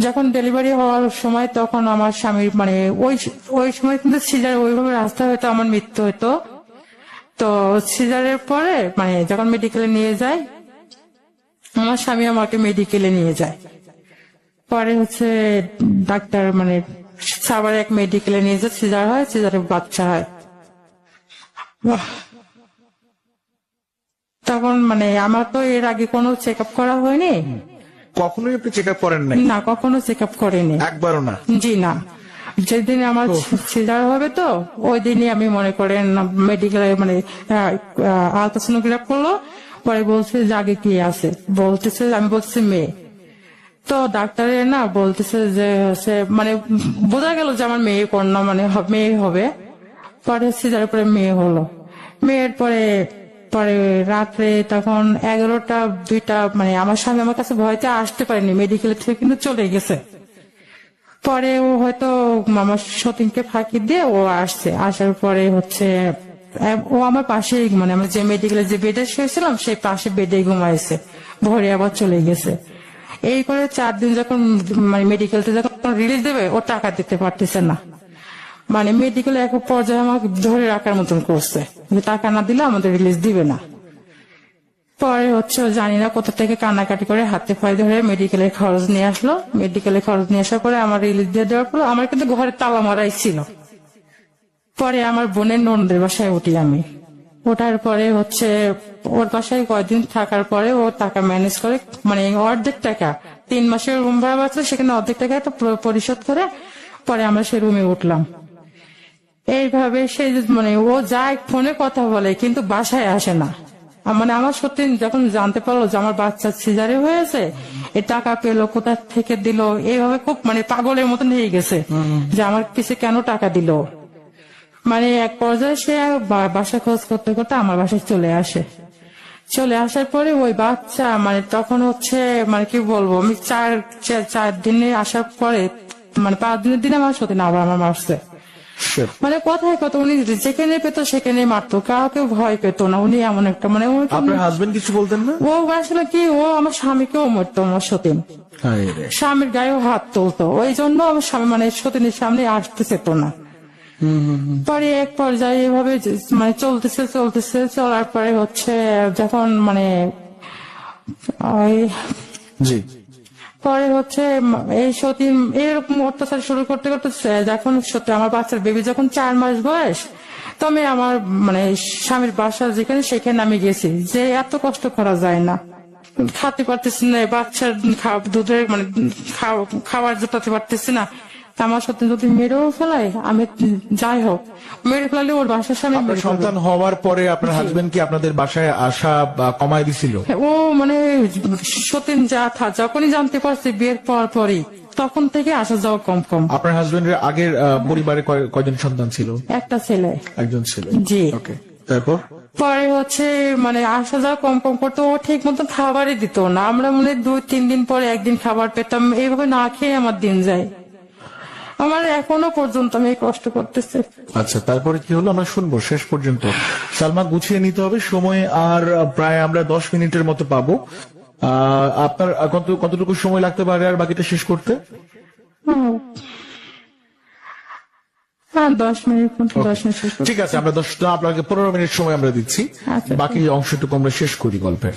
যখন ডেলিভারি হওয়ার সময় তখন আমার স্বামীর মানে ওই ওই সময় কিন্তু সিজার ওইভাবে রাস্তা হয়তো আমার মৃত্যু হতো। তো সিজারের পরে মানে যখন মেডিকেলে নিয়ে যায়, আমার স্বামী আমাকে মেডিকেলে নিয়ে যায়। পরে হচ্ছে ডাক্তার মানে সাভার এক মেডিকেলে নিয়ে যায়, সিজার হয়, সিজারে বাচ্চা হয়। বাহ। তখন মানে আমার তো এর আগে কোনো চেক আপ করা হয়নি। কখনোই আপনি চেক আপ করেন নাই? না, কখনো চেক আপ করিনি। একবারও না? জি না, যেদিন আমার সিজার হবে তো ওই দিনই আমি মনে করেন মেডিকেলে মানে আলট্রাসোনোগ্রাফ করলো, পরে বলছে যে আগে কি আছে, বলতেছে আমি বলছি মেয়ে। তো ডাক্তারের না বলতেছে যে হচ্ছে মানে বোঝা গেল যে আমার মেয়ে কন্যা মানে মেয়ে হবে। পরে সিজারের পরে মেয়ে হলো, মেয়ের পরে পরে রাত্রে তখন 11টা 2টা মানে আমার স্বামী আমার কাছে ভয়তে আসতে পারেনি, মেডিকেল থেকে কিন্তু চলে গেছে। পরে ও হয়তো আমার সতীনকে ফাঁকি দিয়ে ও আসছে, আসার পরে হচ্ছে ও আমার পাশে মানে আমরা যে মেডিকেলে যে বেডে শুয়েছিলাম সেই পাশে বেডে ঘুমাইছে, ভোরে আবার চলে গেছে। এই করে 4 দিন যখন মানে মেডিকেল থেকে যখন রিলিজ দেবে ও টাকা দিতে পারতেছে না, মানে মেডিকেল এক পর্যায়ে আমাকে ধরে রাখার মতন করছে যে টাকা না দিলে আমাদের রিলিজ দিবে না। পরে হচ্ছে জানি না কোথা থেকে কান্নাকাটি করে হাতে পায়ে ধরে মেডিকেলের খরচ নিয়ে আসলো, মেডিকেলের খরচ নিয়ে আসার পরে আমার রিলিজ দিয়ে দেওয়ার পর আমার কিন্তু ঘরে তালা মারাই ছিল। পরে আমার বোনের ননদের বাসায় উঠি আমি, ওঠার পরে হচ্ছে ওর বাসায় কয়েকদিন থাকার পরে ও টাকা ম্যানেজ করে মানে অর্ধেক টাকা 3 মাসের রুম ভাড়া বাঁচলো, সেখানে অর্ধেক টাকা তো পরিশোধ করে পরে আমরা সে রুমে উঠলাম। এইভাবে সে মানে ও যায় ফোনে কথা বলে কিন্তু বাসায় আসে না। মানে আমার সত্যি যখন জানতে পারলো যে আমার বাচ্চা সিজারে হয়েছে, এ টাকা পেলো কোথা থেকে দিল, এইভাবে খুব মানে পাগলের মতন হয়ে গেছে যে আমার পিছে কেন টাকা দিল। মানে এক পর্যায়ে সে বাসা খোঁজ করতে করতে আমার বাসায় চলে আসে। চলে আসার পরে ওই বাচ্চা মানে তখন হচ্ছে মানে কি বলবো আমি 4 দিনে আসার পরে মানে 5 দিনের দিনে আমার সত্যি না আবার আমার মারছে। মানে কথায় কথা উনি যেখানে পেতো সেখানে মারতো, কাউকে ভয় পেতো না, উনি এমন একটা মানে আপনার হাজবেন্ড কিছু বলতেন না? ও আসলে কি ও আমার স্বামীকেও মারতো, আমার সতীন স্বামীর গায়েও হাত তুলতো, ওই জন্য আমার স্বামী মানে সতীনের সামনে আসতে চেত না। পরে এক পর্যায়ে এভাবে মানে চলতেছে চলার পরে হচ্ছে যখন মানে ওই জি। পরে হচ্ছে এই সতীন এরকম অত্যাচার শুরু করতে করতে যখন সত্যি আমার বাচ্চার বেবি যখন 4 মাস বয়স, তো আমি আমার মানে স্বামীর বাসা যেখানে সেখানে আমি গেছি যে এত কষ্ট করা যায় না, খেতে পারতেছি না, বাচ্চার দুধের মানে খাবার জোটাতে পারতেছি না। তা আমার সাথে যদি মেরেও ফেলাই, আমি যাই হোক মেরে ফেলালে ওর বাসার সামনে আপনার মেরে ফেলবো। সন্তান হওয়ার পরে আপনার হাজবেন্ড কি আপনাদের বাসায় আসা বা কমায় দিছিল? ও মানে সতীন যখনই জানতে পারছে বিয়ের পরই তখন থেকে আসা যাওয়া কম কম। আপনার হাজবেন্ডের আগের পরিবারে কয়জন সন্তান ছিল? একটা ছেলে। একজন ছিল। জি। ওকে, তারপর? পরে হচ্ছে মানে আসা যাওয়া কম কম করতো, ও ঠিক মতো খাবারই দিত না। আমরা মনে হয় 2-3 দিন পরে একদিন খাবার পেতাম, এইভাবে না খেয়ে আমার দিন যায়। আমার এখনো পর্যন্ত আমি এই কষ্ট করতেছি। আচ্ছা, তারপরে কি হলো আমরা শুনবো শেষ পর্যন্ত। সালমা, গুছিয়ে নিতে হবে, সময় আর প্রায় আমরা 10 মিনিটের মতো পাবো। আপনার কতটুকু সময় লাগতে পারে আর বাকিটা শেষ করতে? হ্যাঁ, 10 মিনিট 10 মিনিট শেষ করতে। ঠিক আছে, আমরা আপনাকে 15 মিনিট সময় আমরা দিচ্ছি, আচ্ছা, বাকি অংশটুকু আমরা শেষ করি গল্পের।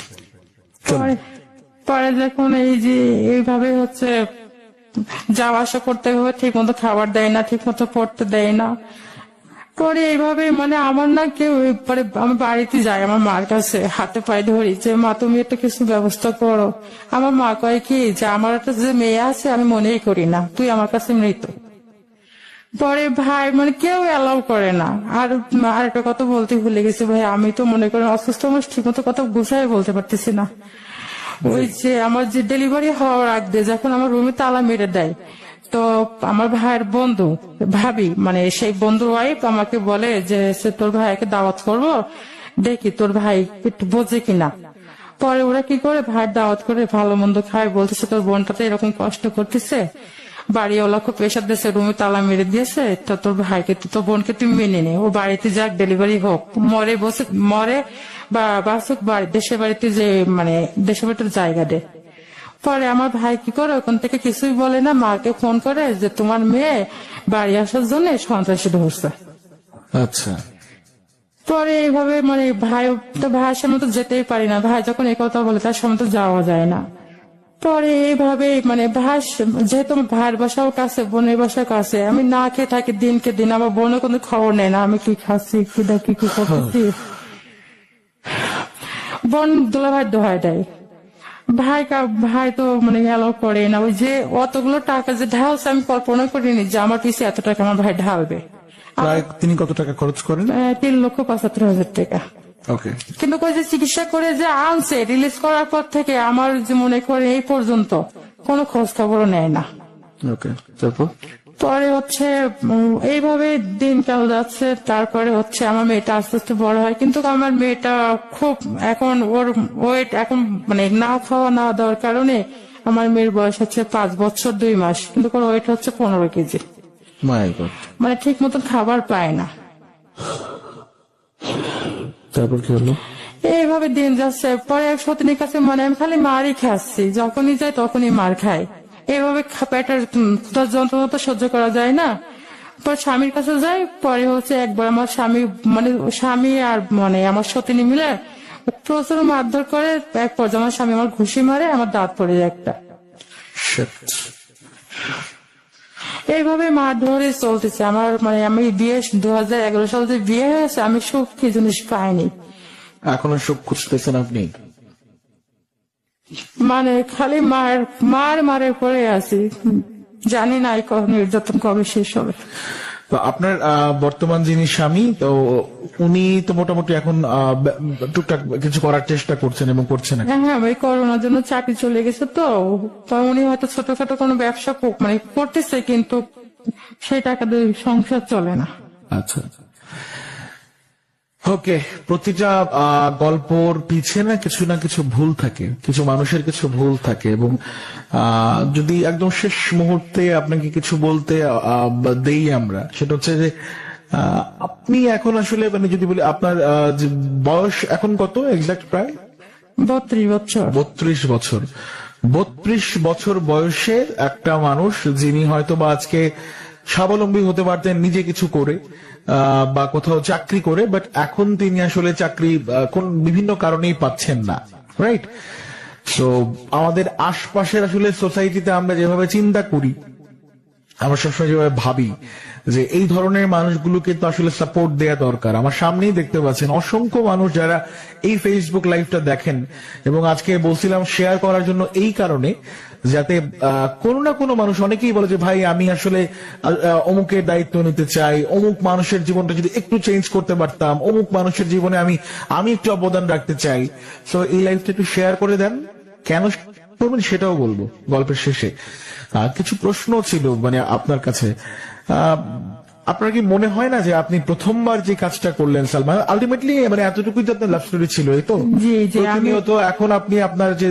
পরে যখন এই যে এইভাবে হচ্ছে যাওয়া আসা করতে হবে, ঠিক মতো খাবার দেয় না, ঠিক মতো পড়তে দেয় না। পরে এইভাবে মানে আমার না কেউ পরে আমি বাড়িতে যাই আমার মার কাছে, হাতে পায়ে ধরি যে মা তুমি একটা কিছু ব্যবস্থা করো। আমার মা কয় কি যে আমার একটা যে মেয়ে আছে আমি মনেই করি না, তুই আমার কাছে মৃত। পরে ভাই মানে কেউ অ্যালাউ করে না। আর একটা কথা বলতে ভুলে গেছি ভাই, আমি তো মনে করি অসুস্থ মানুষ, ঠিক মতো কথা গুছাই বলতে পারতেছি না। ওই যে আমার যে ডেলিভারি হওয়ার আগে যখন আমার রুমে তালা মেরে দেয়, তো আমার ভাইয়ের বন্ধু ভাবি মানে সেই বন্ধুর ওয়াইফ আমাকে বলে যে সে তোর ভাইকে দাওয়াত করবো, দেখি তোর ভাই একটু বোঝে কিনা। পরে ওরা কি করে ভাইয়ের দাওয়াত করে ভালো মন্দ খায়, বলতেছে তোর বোনটাতে এরকম কষ্ট করতেছে, বাড়িওয়ালা খুব প্রেশার দিয়েছে, রুমে তালা মেরে দিয়েছে, তো তোর ভাইকে তোর বোনকে তুমি মেনে নে, ও বাড়িতে যাক, ডেলিভারি হোক, মরে বা বাসুক দেশের বাড়িতে যে মানে দেশের বাড়িতে জায়গা দে। পরে আমার ভাই কি করে ওখান থেকে কিছুই বলে না, মাকে ফোন করে যে তোমার মেয়ে বাড়ি আসার জন্য সন্ত্রাসী ধরছে। আচ্ছা। পরে এইভাবে মানে ভাইয়ের সামনে তো যেতেই পারি না, ভাই যখন এই কথা বলে তার সামনে তো যাওয়া যায় না। পরে এইভাবে মানে ভাই যেহেতু আমার ভাইয়ের বাসাও কাছে, বোনের বাসাও কাছে, আমি না খেয়ে থাকি দিনকে দিন, আমার বোনের কোনো খবর নেই না আমি কি খাচ্ছি কি দেখি কি করতেছি। বোন দুলাভাই দোহাই দেয়, ভাই তো মানে অ্যালাউ করে না। ওই যে অতগুলো টাকা যে ঢালছে আমি কল্পনা করিনি যে আমার পিছিয়ে এত টাকা আমার ভাই ঢালবে। প্রায় তিনি কত টাকা খরচ করেন? 3,75,000 টাকা। ওকে। কিন্তু ওই যে চিকিৎসা করে যে আনছে, রিলিজ করার পর থেকে আমার যে মনে করে এই পর্যন্ত কোনো খোঁজ খবরও নেয় না। ওকে, তারপর? পরে হচ্ছে এইভাবে দিনকাল যাচ্ছে। তারপরে হচ্ছে আমার মেয়েটা আস্তে আস্তে বড় হয়, কিন্তু আমার মেয়েটা খুব এখন ওর ওয়েট এখন মানে না খাওয়া না দেওয়ার কারণে আমার মেয়ের বয়স হচ্ছে 5 বছর 2 মাস, কিন্তু ওর ওয়েট হচ্ছে 15 কেজি। মাই গড। মানে ঠিক মতন খাবার পায় না। তারপর কি হলো? এইভাবে দিন যাচ্ছে। পরে এক সতীনের কাছে মানে আমি খালি মারই খাচ্ছি, যখনই যাই তখনই মার খাই। এইভাবে পেটের যন্ত্রণা তো সহ্য করা যায় না। পর স্বামীর কাছে যাই, পরে হচ্ছে একবার আমার স্বামী আর মানে আমার সতীনী মিলে প্রচুর মারধর করে। এক পর্যায়ে আমার স্বামী আমার ঘুষি মারে, আমার দাঁত পড়ে যায় একটা। এইভাবে মার ধরে চলতেছে আমার। মানে আমি 2011 সালে যে বিয়ে হয়েছে, আমি সুখ কি জিনিস পাইনি। এখনো সুখ খুঁজতেছেন আপনি? মানে খালি মারের পরে আছি, জানি না এই নির্যাতন কবে শেষ হবে। তো আপনার বর্তমান যিনি স্বামী, তো উনি তো মোটামুটি এখন টুকটাক কিছু করার চেষ্টা করছেন এবং করছেন। হ্যাঁ, ওই করোনার জন্য চাকরি চলে গেছে, তো উনি হয়তো ছোটখাটো কোনো ব্যবসা মানে করতেছে, কিন্তু সেই টাকা দিয়ে সংসার চলে না। আচ্ছা, ওকে। প্রতিটা গল্পর পিছে না কিছু ভুল থাকে, কিছু মানুষের কিছু ভুল থাকে, এবং যদি একদম শেষ মুহূর্তে আপনাকে কিছু বলতে দেই আমরা, সেটা হচ্ছে যে আপনি এখন আসলে মানে যদি বলি আপনার যে বয়স এখন কত এক্সাক্ট? প্রায় 32 বছর। 32 বছর। 32 বছর বয়সে একটা মানুষ যিনি হয়তো বা আজকে স্বাবলম্বী হতে পারতেন নিজে কিছু করে বা কোথাও চাকরি করে, বাট এখন তিনি আসলে চাকরি কোন বিভিন্ন কারণেই পাচ্ছেন না, রাইট? তো আমাদের আশপাশের আসলে সোসাইটিতে আমরা যেভাবে চিন্তা করি, আমরা সবসময় যেভাবে ভাবি যে এই ধরনের মানুষগুলোকে তো আসলে সাপোর্ট দেওয়া দরকার। আমার সামনেই দেখতে পাচ্ছেন অসংখ্য মানুষ যারা এই ফেসবুক লাইভটা দেখেন, এবং আজকে বলছিলাম শেয়ার করার জন্য এই কারণে যাতে কোনো না কোনো মানুষ, অনেকেই বলে যে ভাই আমি আসলে অমুকের দায়িত্ব নিতে চাই, অমুক মানুষের জীবনটা যদি একটু চেঞ্জ করতে পারতাম, অমুক মানুষের জীবনে আমি একটু অবদান রাখতে চাই। সো এই লাইভটা একটু শেয়ার করে দেন। কেন করবেন সেটাও বলবো গল্পের শেষে। কিছু প্রশ্ন ছিল মানে আপনার কাছে। আপনার কি মনে হয় না যে আপনি প্রথমবার যে কাজটা করলেন সালমান, আলটিমেটলি মানে এতটুকুই তো আপনার লাভ স্টোরি ছিল, এই তো? জি জি, আমি প্রতিনিয়ত এখন আপনি আপনার যে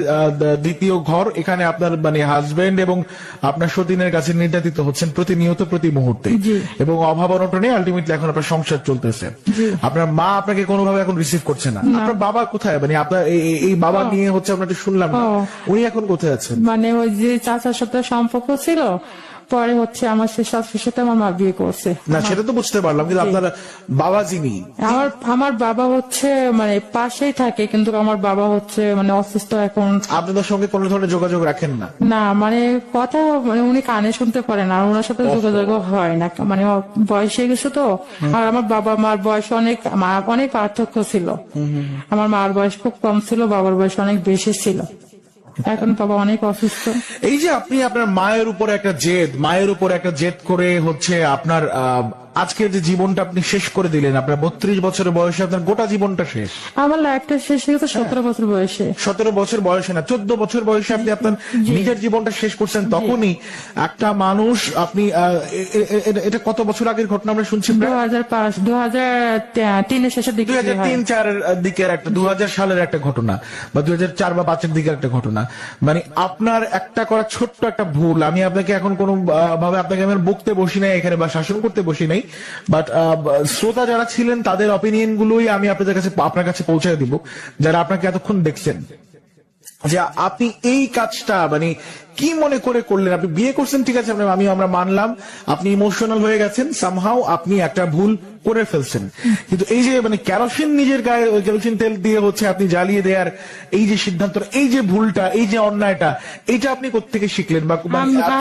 দ্বিতীয় ঘর, এখানে আপনার মানে হাজবেন্ড এবং আপনার সতীনের কাছে নির্যাতিত হচ্ছেন প্রতিনিয়ত প্রতি মুহূর্তে, জি। এবং অভাব অনটনে আলটিমেটলি এখন আপনার সংসার চলতেছে। আপনার মা আপনাকে কোনোভাবে এখন রিসিভ করছে না। আপনার বাবা কোথায়? মানে আপনার এই বাবা নিয়ে হচ্ছে আমরা একটু শুনলাম না, উনি এখন কোথায় আছেন? মানে ওই যে চাচার সাথে সম্পর্ক ছিল, পরে হচ্ছে আমার সে শাশুড়ির সাথে আমার মা বিয়ে করছে। না সেটা তো বুঝতে পারলাম, কিন্তু আপনার বাবা যিনি, আমার বাবা হচ্ছে মানে পাশেই থাকে, কিন্তু আমার বাবা হচ্ছে মানে অসুস্থ এখন। আপনাদের সঙ্গে কোনো ধরনের যোগাযোগ রাখেন না? না মানে কথা মানে উনি কানে শুনতে পারেন, আর ওনার সাথে যোগাযোগ হয় না, মানে বয়স হয়ে গেছে তো। আর আমার বাবা মার বয়স অনেক পার্থক্য ছিল। আমার মার বয়স খুব কম ছিল, বাবার বয়স অনেক বেশি ছিল। এখন বাবা অনেক অসুস্থ। এই যে আপনি আপনার মায়ের উপর একটা জেদ করে হচ্ছে আপনার আজকের যে জীবনটা আপনি শেষ করে দিলেন, আপনার 32 বছরের বয়সে আপনার গোটা জীবনটা শেষ। আমার লাইফটা শেষ হয়ে গেছে 17 বছর বয়সে। 17 বছর বয়সে না, 14 বছর বয়সে আপনি আপনার নিজের জীবনটা শেষ করছেন। তখনই একটা মানুষ, আপনি এটা কত বছর আগের ঘটনা আমরা শুনছি? 2003 শেষের দিকে, 2003-4 দিকের একটা, 2000 সালের একটা ঘটনা, বা 2004 বা 2005 দিকের একটা ঘটনা। মানে আপনার একটা করা ছোট্ট একটা ভুল, আমি আপনাকে এখন কোনো ভাবে আপনাকে আমি বকতে বসি নাই এখানে বা শাসন করতে বসি নাই, বাট শ্রোতা যারা ছিলেন তাদের অপিনিয়ন গুলোই আমি আপনার কাছে পৌঁছে দিব, যারা আপনাকে এতক্ষণ দেখছেন, যে আপনি এই কাজটা মানে কি মনে করে করলেন। আপনি বিয়ে করছেন, ঠিক আছে, আমরা মানলাম আপনি ইমোশনাল হয়ে গেছেন, সামহাও আপনি একটা ভুল করে ফেলছেন, কিন্তু এই যে মানে নিজের গায়ে কেরোসিন তেল দিয়ে হচ্ছে আপনি জ্বালিয়ে দেওয়ার এই যে সিদ্ধান্তটা, এই যে ভুলটা, এই যে অন্যায়টা, এটা আপনি কোত্থেকে শিখলেন বা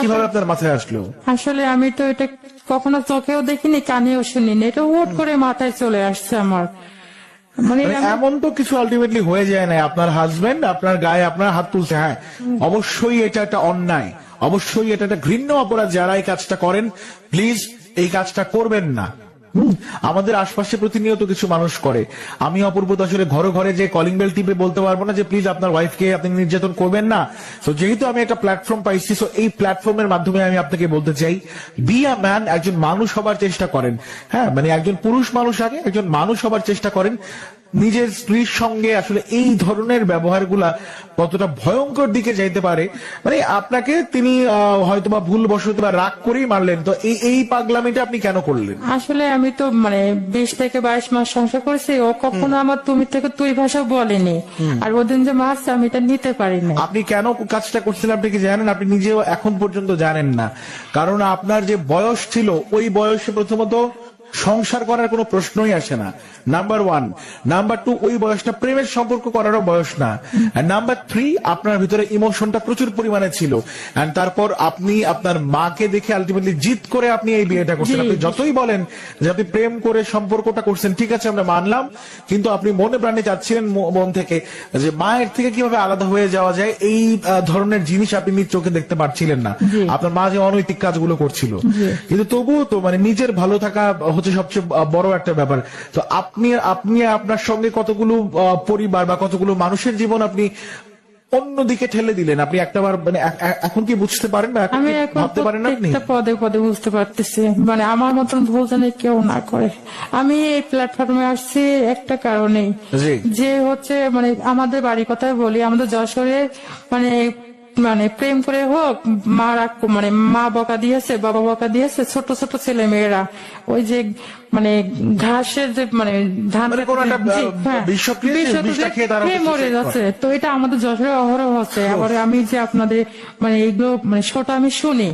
কিভাবে আপনার মাথায় আসলো? আসলে আমি তো এটা কখনো চোখেও দেখিনি, কানেও শুনিনি, এটা হুট করে মাথায় চলে আসছে আমার। মানে এমন তো কিছু আলটিমেটলি হয়ে যায় না, আপনার হাজবেন্ড আপনার গায়ে আপনার হাত তুলছে, হ্যাঁ অবশ্যই এটা একটা অন্যায়, অবশ্যই এটা একটা ঘৃণ্য অপরাধ। যারা এই কাজটা করেন প্লিজ এই কাজটা করবেন না। আমাদের আশপাশে প্রতিনিয়ত কিছু মানুষ করে। আমি অপূর্ব তো আসলে ঘরে ঘরে যে কলিং বেল টিপে বলতে পারবো না যে প্লিজ আপনার ওয়াইফকে আপনি নির্যাতন করবেন না। তো যেহেতু আমি একটা প্ল্যাটফর্ম পাইছি, তো এই প্ল্যাটফর্মের মাধ্যমে আমি আপনাকে বলতে চাই, বি আ ম্যান, একজন মানুষ হবার চেষ্টা করেন। হ্যাঁ মানে একজন পুরুষ মানুষ আগে, একজন মানুষ হবার চেষ্টা করেন। নিজের স্ত্রীর সঙ্গে আসলে এই ধরনের ব্যবহারগুলা কতটা ভয়ঙ্কর দিকে যাইতে পারে, মানে আপনাকে তিনি হয়তোবা ভুলবশত বা রাগ করেই মারলেন, তো এই পাগলামিটা আপনি কেন করলেন? আসলে আমি তো মানে 20 থেকে 22 মাস সংসার করেছি, ও কখনো আমার তুমি থেকে তুই ভাষা বলেনি, আর ওদিন যে মারছে আমি এটা নিতে পারি না। আপনি কেন কাজটা করছেন আপনি কি জানেন? আপনি নিজেও এখন পর্যন্ত জানেন না, কারণ আপনার যে বয়স ছিল ওই বয়সে প্রথমত সংসার করার কোনো প্রশ্নই আসে না, নাম্বার 1। নাম্বার 2, ওই বয়সটা প্রেমের সম্পর্ক করারও বয়স না। নাম্বার 3, আপনার ভিতরে ইমোশনটা প্রচুর পরিমাণে ছিল। এন্ড তারপর আপনি আপনার মাকে দেখে আলটিমেটলি জিদ করে আপনি এই বিয়েটা করছেন। আপনি যতই বলেন যে আপনি প্রেম করে সম্পর্কটা করছেন, ঠিক আছে আমরা মানলাম, কিন্তু আপনি মনে প্রাণে চাচ্ছিলেন মন থেকে যে মায়ের থেকে কিভাবে আলাদা হয়ে যাওয়া যায়, এই ধরনের জিনিস আপনি নিজ চোখে দেখতে পারছিলেন না। আপনার মা যে অনৈতিক কাজগুলো করছিল, কিন্তু তবুও তো মানে নিজের ভালো থাকা হচ্ছে সবচেয়ে বড় একটা ব্যাপার। তো আপনি আপনার সঙ্গে কতগুলো পরিবার বা কতগুলো মানুষের জীবন আপনি অন্যদিকে ঠেলে দিলেন। আপনি একটাবার মানে এখন কি বুঝতে পারেন না? আমি এখন ভাবতে পারেন না আপনি? পদে পদে বুঝতে পারতেছি, মানে আমার মতন ভুল যেন কেউ না করে। আমি এই প্ল্যাটফর্মে আসছি একটা কারণেই, যে হচ্ছে মানে আমাদের বাড়ির কথাই বলি, আমাদের যশোরে মানে প্রেম করে হোক, মানে মা বকা দিয়েছে, বাবা বকা দিয়েছে, ছোট ছোট ছেলে মেয়েরা ওই যে মানে ঘাসের যে মানে ধান মরে যাচ্ছে। তো এটা আমাদের যশোরে অহরহ হচ্ছে। আবার আমি যে আপনাদের মানে এইগুলো মানে শোটা আমি শুনি,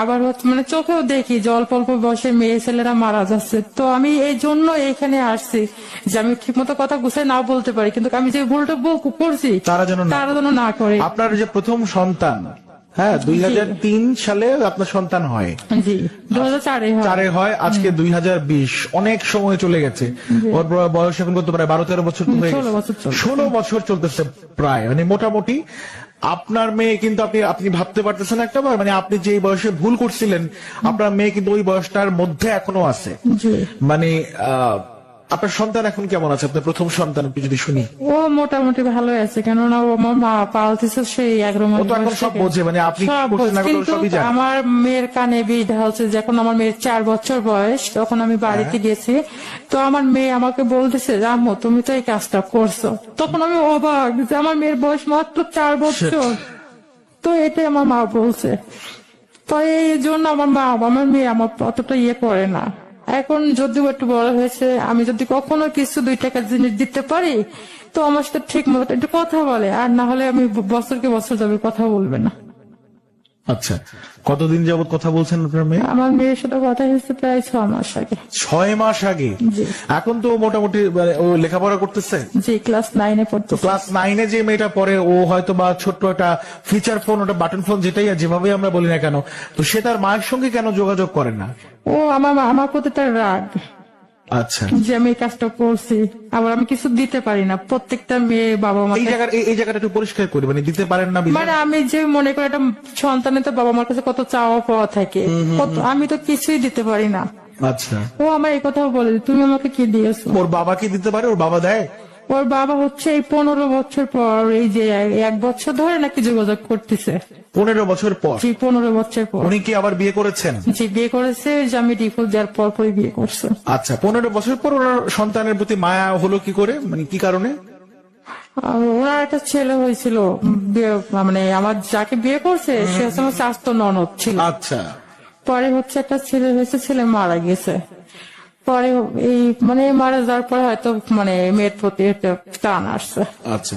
আবার হচ্ছে মানে চোখেও দেখি যে অল্প অল্প বয়সে মেয়ে ছেলেরা মারা যাচ্ছে। তো আমি এই জন্য এখানে আসছি যে আমি ঠিক মতো কথা গুছাই না বলতে পারি, কিন্তু আমি যে ভুলটা করছি তারা যেন না তারা যেন না করে। আপনার যে প্রথম সন্তান, হ্যাঁ 2003 সালে আপনার সন্তান হয়, জি 2004-এ হয়। 4 হয়, আজকে 2020, অনেক সময় চলে গেছে। ওর বয়স এখন কত, প্রায় 12-13 বছর তো হয়ে 16 গেছে। বছর চলছে। 16 বছর চলতেছে প্রায়, মানে মোটামুটি। আপনার মেয়ে কিন্তু আপনি ভাবতে পারতেছেন একটা বার, মানে আপনি যে বয়সে ভুল করছিলেন, আপনার মেয়ে কিন্তু ওই বয়সটার মধ্যে এখনো আছে। জি। মানে আপনার সন্তান এখন কেমন আছে, আপনার প্রথম সন্তান একটু যদি শুনি। ও মোটামুটি ভালো আছে, কেননা ও আমার মা পালতেছে সেই 11 মাস ও তো এখন বয়স সব থেকে। বোঝে, মানে আপনি কি সব করছেন না বোঝে, করছেন কিন্তু সবই জানে। আমার মেয়ের কানে বিধা হচ্ছে, যখন আমার মেয়ের 4 বছর বয়স তখন আমি বাড়িতে গেছি। তো আমার মেয়ে আমাকে বলতেছে, আম্মু তুমি তো এই কাজটা করছো। তখন আমি অবাক যে আমার মেয়ের বয়স মাত্র 4 বছর। তো এটাই আমার মা বলছে। তো এই জন্য আমার মেয়ে আমার অতটা ইয়ে করে না। এখন যদিও একটু বড় হয়েছে, আমি যদি কখনো কিছু 2 টাকার জিনিস দিতে পারি তো আমার সাথে ঠিক মতো একটু কথা বলে, আর না হলে আমি বছরকে বছর যাবে কথা বলবে না। আচ্ছা, কতদিন যাবত কথা বলছেন আপনার মেয়ে? আমার মেয়ের সাথে কথা হয়েছে প্রায় 6 মাস আগে। 6 মাস আগে? জি। এখন তো মোটামুটি মানে ও লেখাপড়া করতেছে। জি, ক্লাস 9-এ তো পড়তো। ক্লাস 9-এ যে মেয়েটা পড়ে, ও হয়তো বা ছোট্ট একটা ফিচার ফোন, ওটা বাটন ফোন যেটাই যেভাবে আমরা বলি না কেন, তো সে তার মায়ের সঙ্গে কেন যোগাযোগ করে না? ও আমার প্রতি তার রাগ আচ্ছা, যে আমি এই কাজটা করছি, আবার আমি কিছু দিতে পারি না। প্রত্যেকটা মেয়ে বাবা মা এই জায়গাটা একটু পরিষ্কার করি, মানে দিতে পারেন না মানে আমি যে মনে করি একটা সন্তানের তো বাবা মার কাছে কত চাওয়া পাওয়া থাকে, আমি তো কিছুই দিতে পারি না। আচ্ছা, ও আমার এই কথাও বলে যে, তুমি আমাকে কি দিয়েছো? ওর বাবা কি দিতে পারে? ওর বাবা দেয়? ওর বাবা হচ্ছে এই 15 বছর পর, এই যে 1 বছর ধরে নাকি যোগাযোগ করতেছে। 15 বছর পর? জি 15 বছর পর। উনি কি আবার বিয়ে করেছেন? জি বিয়ে করেছে, যে আমি ডিভোর্স দেওয়ার পরই বিয়ে করছে। আচ্ছা, 15 বছর পর ওনার সন্তানের প্রতি মায়া হলো কি করে, মানে কি কারণে? আর ওনার একটা ছেলে হয়েছিল, মানে আমার যাকে বিয়ে করছে সে হচ্ছে আমার স্বাস্থ্য ননদ ছিল। আচ্ছা, পরে হচ্ছে একটা ছেলে হয়েছে, ছেলে মারা গেছে। পরে এই মানে মারা যাওয়ার পরে হয়তো মানে মেয়ের প্রতি একটা টান আসছে। আচ্ছা।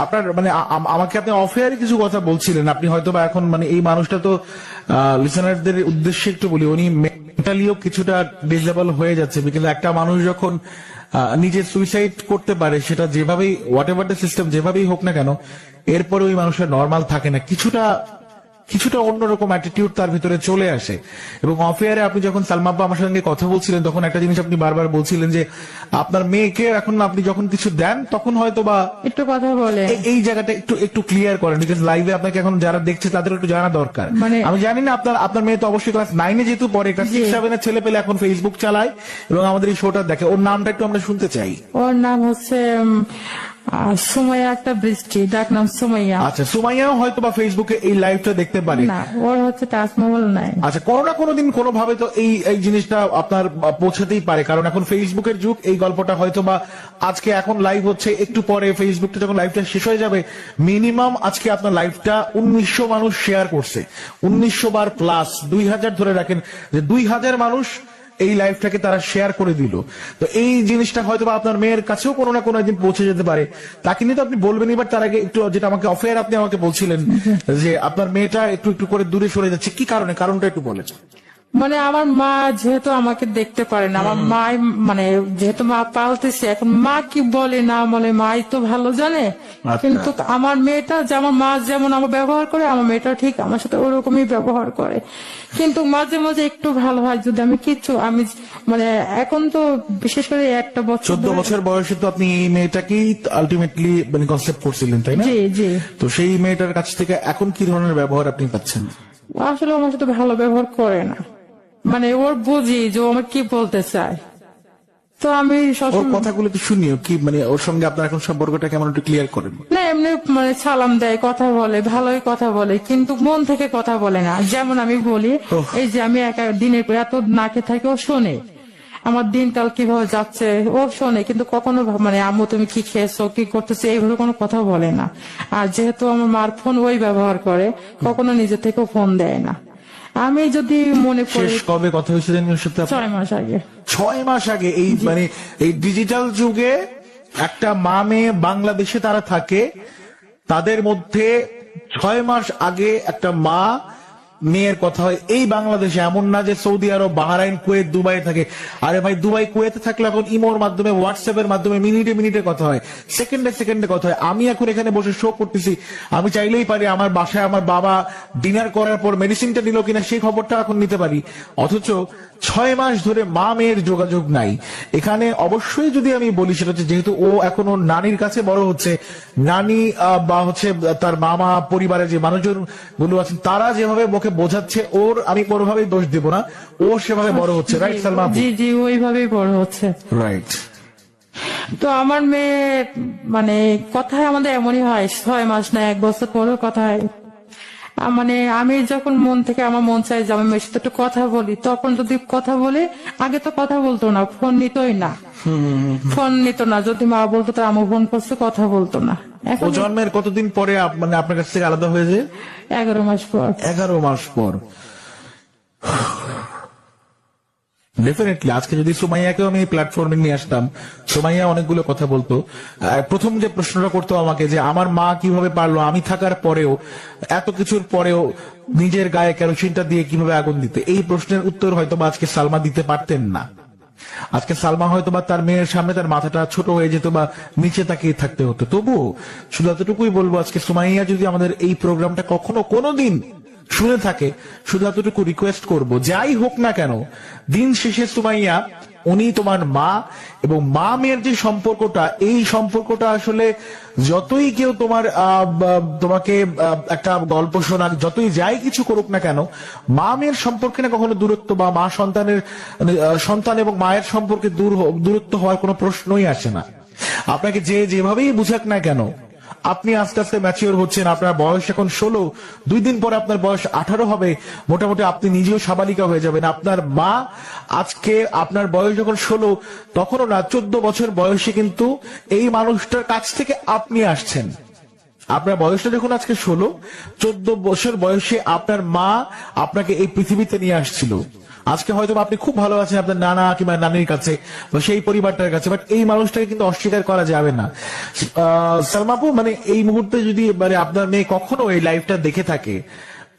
আপনার মানে আমাকে আপনি অফেয়ারে কিছু কথা বলছিলেন, আপনি হয়তো বা এখন মানে এই মানুষটা তো লিসেনারদের উদ্দেশ্যে একটু বলি, উনি মেন্টালিও কিছুটা ডিসেবল হয়ে যাচ্ছে, কিন্তু একটা মানুষ যখন নিজে সুইসাইড করতে পারে, সেটা যেভাবেই হোয়াট এভার দ্য সিস্টেম যেভাবেই হোক না কেন, এরপরে ওই মানুষের নর্মাল থাকে না, কিছুটা অন্যরকম অ্যাটিটিউড তার ভিতরে চলে আসে। এবং অফেয়ারে আপনি যখন সালমা আব্বা আমার সঙ্গে কথা বলছিলেন, তখন একটা জিনিস আপনি বারবার বলছিলেন যে আপনার মেয়েকে এখন আপনি যখন কিছু দেন তখন হয়তো বা একটু কথা বলে। এই জায়গাটা একটু ক্লিয়ার করেন, বিকজ লাইভে আপনাকে এখন যারা দেখছে তাদের একটু জানা দরকার। মানে আমি জানি না আপনার মেয়ে তো অবশ্যই ক্লাস 9-এ যেহেতু পরে, ক্লাস 6-7 ছেলে পেলে এখন ফেসবুক চালায় এবং আমাদের এই শোটা দেখে। ওর নামটা একটু আমরা শুনতে চাই। ওর নাম হচ্ছে সুমাইয়া একটা বৃষ্টি, ডাক নাম সুমাইয়া। আচ্ছা, সুমাইয়াও হয়তো বা ফেসবুকে এই লাইভটা দেখতে পারে। না, ওর হচ্ছে টাচ মোবাইল নাই। আচ্ছা, কোনো না কোনোদিন কোনোভাবে তো এই জিনিসটা আপনার পৌঁছাতেই পারে, কারণ এখন ফেসবুকের যুগ। এই গল্পটা হয়তো বা আজকে এখন লাইভ হচ্ছে, একটু পরে ফেসবুকটা যখন লাইভটা শেষ হয়ে যাবে, মিনিমাম আজকে আপনার লাইভটা 1900 মানুষ শেয়ার করছে, 1900 বার প্লাস, 2000 ধরে রাখেন যে 2000 মানুষ এই লাইভটাকে তারা শেয়ার করে দিল। তো এই জিনিসটা হয়তো বা আপনার মেয়ের কাছেও কোনো না কোনো একদিন পৌঁছে যেতে পারে। তাকে নিয়ে তো আপনি বলবেন। এবার তার আগে একটু, যেটা আমাকে অফেয়ার আপনি আমাকে বলছিলেন যে আপনার মেয়েটা একটু করে দূরে সরে যাচ্ছে, কি কারণে, কারণটা একটু বলেন। মানে আমার মা যেহেতু আমাকে দেখতে পারে না, আমার মা মানে যেহেতু মা পালতেছে, এখন মা কি বলে না বলে মাই তো ভালো জানে। কিন্তু আমার মেয়েটা আমার মা যেমন আমার ব্যবহার করে, আমার মেয়েটা ঠিক আমার সাথে ওরকমই ব্যবহার করে। কিন্তু মাঝে মাঝে একটু ভালো হয় যদি আমি মানে এখন তো বিশেষ করে 1 বছর 14 বছর বয়সে তো আপনি এই মেয়েটাকেই আলটিমেটলি মানে কনসেপ্ট করছিলেন, তাই না? জি জি। তো সেই মেয়েটার কাছ থেকে এখন কি ধরনের ব্যবহার আপনি পাচ্ছেন? আসলে আমার সাথে ভালো ব্যবহার করে না, মানে ওর বুঝি যে ও আমার কি বলতে চায়। তো আমি ওর সবসময় কথাগুলো তো শুনিও, কি মানে ওর সঙ্গে আপনার এখন সম্পর্কটা কেমন একটু ক্লিয়ার করেন। না, এমনি মানে সালাম দেয়, কথা বলে, ভালোই কথা বলে, কিন্তু মন থেকে কথা বলে না। যেমন আমি বলি, এই যে আমি একা দিনের পর এত নাকে থাকি, ও শোনে আমার দিনকাল কিভাবে যাচ্ছে, ও শোনে, কিন্তু কখনো মানে আম্মু তুমি কি খেয়েছো, কি করতেছো, এইভাবে কোনো কথা বলে না। আর যেহেতু আমার মার ফোন ওই ব্যবহার করে, কখনো নিজে থেকেও ফোন দেয় না। আমি যদি মনে করি, শেষ কবে কথা হয়েছে জানি ওর সাথে? 6 মাস আগে। 6 মাস আগে? এই মানে এই ডিজিটাল যুগে একটা মা মেয়ে বাংলাদেশে তারা থাকে, তাদের মধ্যে 6 মাস আগে একটা মা মেয়ের কথা হয় এই বাংলাদেশে, এমন না যে সৌদি আরব, বাহরাইন, কুয়েত, দুবাই থাকে। আরে ভাই, দুবাই কুয়েতে থাকলে এখন ইমোর মাধ্যমে, হোয়াটসঅ্যাপের মাধ্যমে মিনিটে মিনিটে কথা হয়, সেকেন্ডে সেকেন্ডে কথা হয়। আমি এখন এখানে বসে শো করতেছি, আমি চাইলেই পারি আমার বাসায় আমার বাবা ডিনার করার পর মেডিসিনটা নিল কিনা সেই খবরটা এখন নিতে পারি। অথচ 6 মাস ধরে মা মেয়ের যোগাযোগ নাই। এখানে অবশ্যই যদি আমি বলি সেটা হচ্ছে, যেহেতু ও এখনো নানির কাছে বড় হচ্ছে, নানি বা হচ্ছে তার মামা পরিবারের যে মানুষজন গুলো আছেন তারা যেভাবে ওকে বোঝাচ্ছে, ওর আমি কোনোভাবেই দোষ দেব না, ও সেভাবে বড় হচ্ছে। রাইট সালমা? জি জি, ওইভাবেই বড় হচ্ছে। রাইট। তো আমার মেয়ে মানে কথায় আমাদের এমনই হয়, 6 মাস না 1 বছর পরেও কথা হয়। মানে আমি যখন মন থেকে আমার মন চাই যে আমি মেয়ের সাথে একটু কথা বলি, তখন যদি কথা বলি, আগে তো কথা বলতো না, ফোন নিতই না, ফোন নিত না। যদি মা বলতো তো আমু ফোন করছে, কথা বলতো না। ও এখন জন্মের কতদিন পরে মানে আপনার কাছ থেকে আলাদা হয়ে যায়? 11 মাস পর। 11 মাস পর। ডেফিনেটলি আজকে যদি সুমাইয়াকেও আমি প্ল্যাটফর্মে নিয়ে আসতাম, সুমাইয়া অনেকগুলো কথা বলতো। প্রথম যে প্রশ্নটা করতো আমাকে যে আমার মা কিভাবে পারলো আমি থাকার পরেও, এত কিছুর পরেও নিজের গায়ে কেরোসিনটা দিয়ে কিভাবে আগুন দিতে, এই প্রশ্নের উত্তর হয়তো বা আজকে সালমা দিতে পারতেন না। আজকে সালমা হয়তো বা তার মেয়ের সামনে তার মাথাটা ছোট হয়ে যেত বা নিচে তাকিয়ে থাকতে হতো। তবুও শুধু এতটুকুই বলবো, আজকে সুমাইয়া যদি আমাদের এই প্রোগ্রামটা কখনো কোনোদিন শুনে থাকে, শুধু এতটুকু রিকোয়েস্ট করব, যাই হোক না কেন, দিন শেষে সুমাইয়া উনি তোমার মা, এবং মা মেয়ের যে সম্পর্কটা, এই সম্পর্কটা আসলে যতই কেউ তোমাকে একটা গল্প শোনাক, যতই যাই কিছু করুক না কেন, মা মেয়ের সম্পর্কে না কখনো দূরত্ব বা মা সন্তানের সন্তান এবং মায়ের সম্পর্কে দূরত্ব হওয়ার কোনো প্রশ্নই আসে না। আপনাকে যে যেভাবেই বুঝাক না কেন, আপনি আস্তে আস্তে ম্যাচিওর হচ্ছেন, আপনার বয়স এখন 16, 2 দিন পরে আপনার বয়স 18 হবে, মোটামুটি আপনি নিজেও সাবালিকা হয়ে যাবেন। আপনার মা আজকে আপনার বয়স যখন 16, তখনও না 14 বছর বয়সে কিন্তু এই মানুষটার কাছ থেকে আপনি আসছেন। আপনার বয়সটা যখন আজকে 16, 14 বছর বয়সে আপনার মা আপনাকে এই পৃথিবীতে নিয়ে আসছিল। আজকে হয়তো আপনি খুব ভালো আছেন আপনার নানা কিংবা নানির কাছে বা সেই পরিবারটার কাছে, বাট এই মানুষটাকে কিন্তু অস্বীকার করা যাবে না। সালমাপু, মানে এই মুহূর্তে যদি মানে আপনার মেয়ে কখনো এই লাইফটা দেখে থাকে,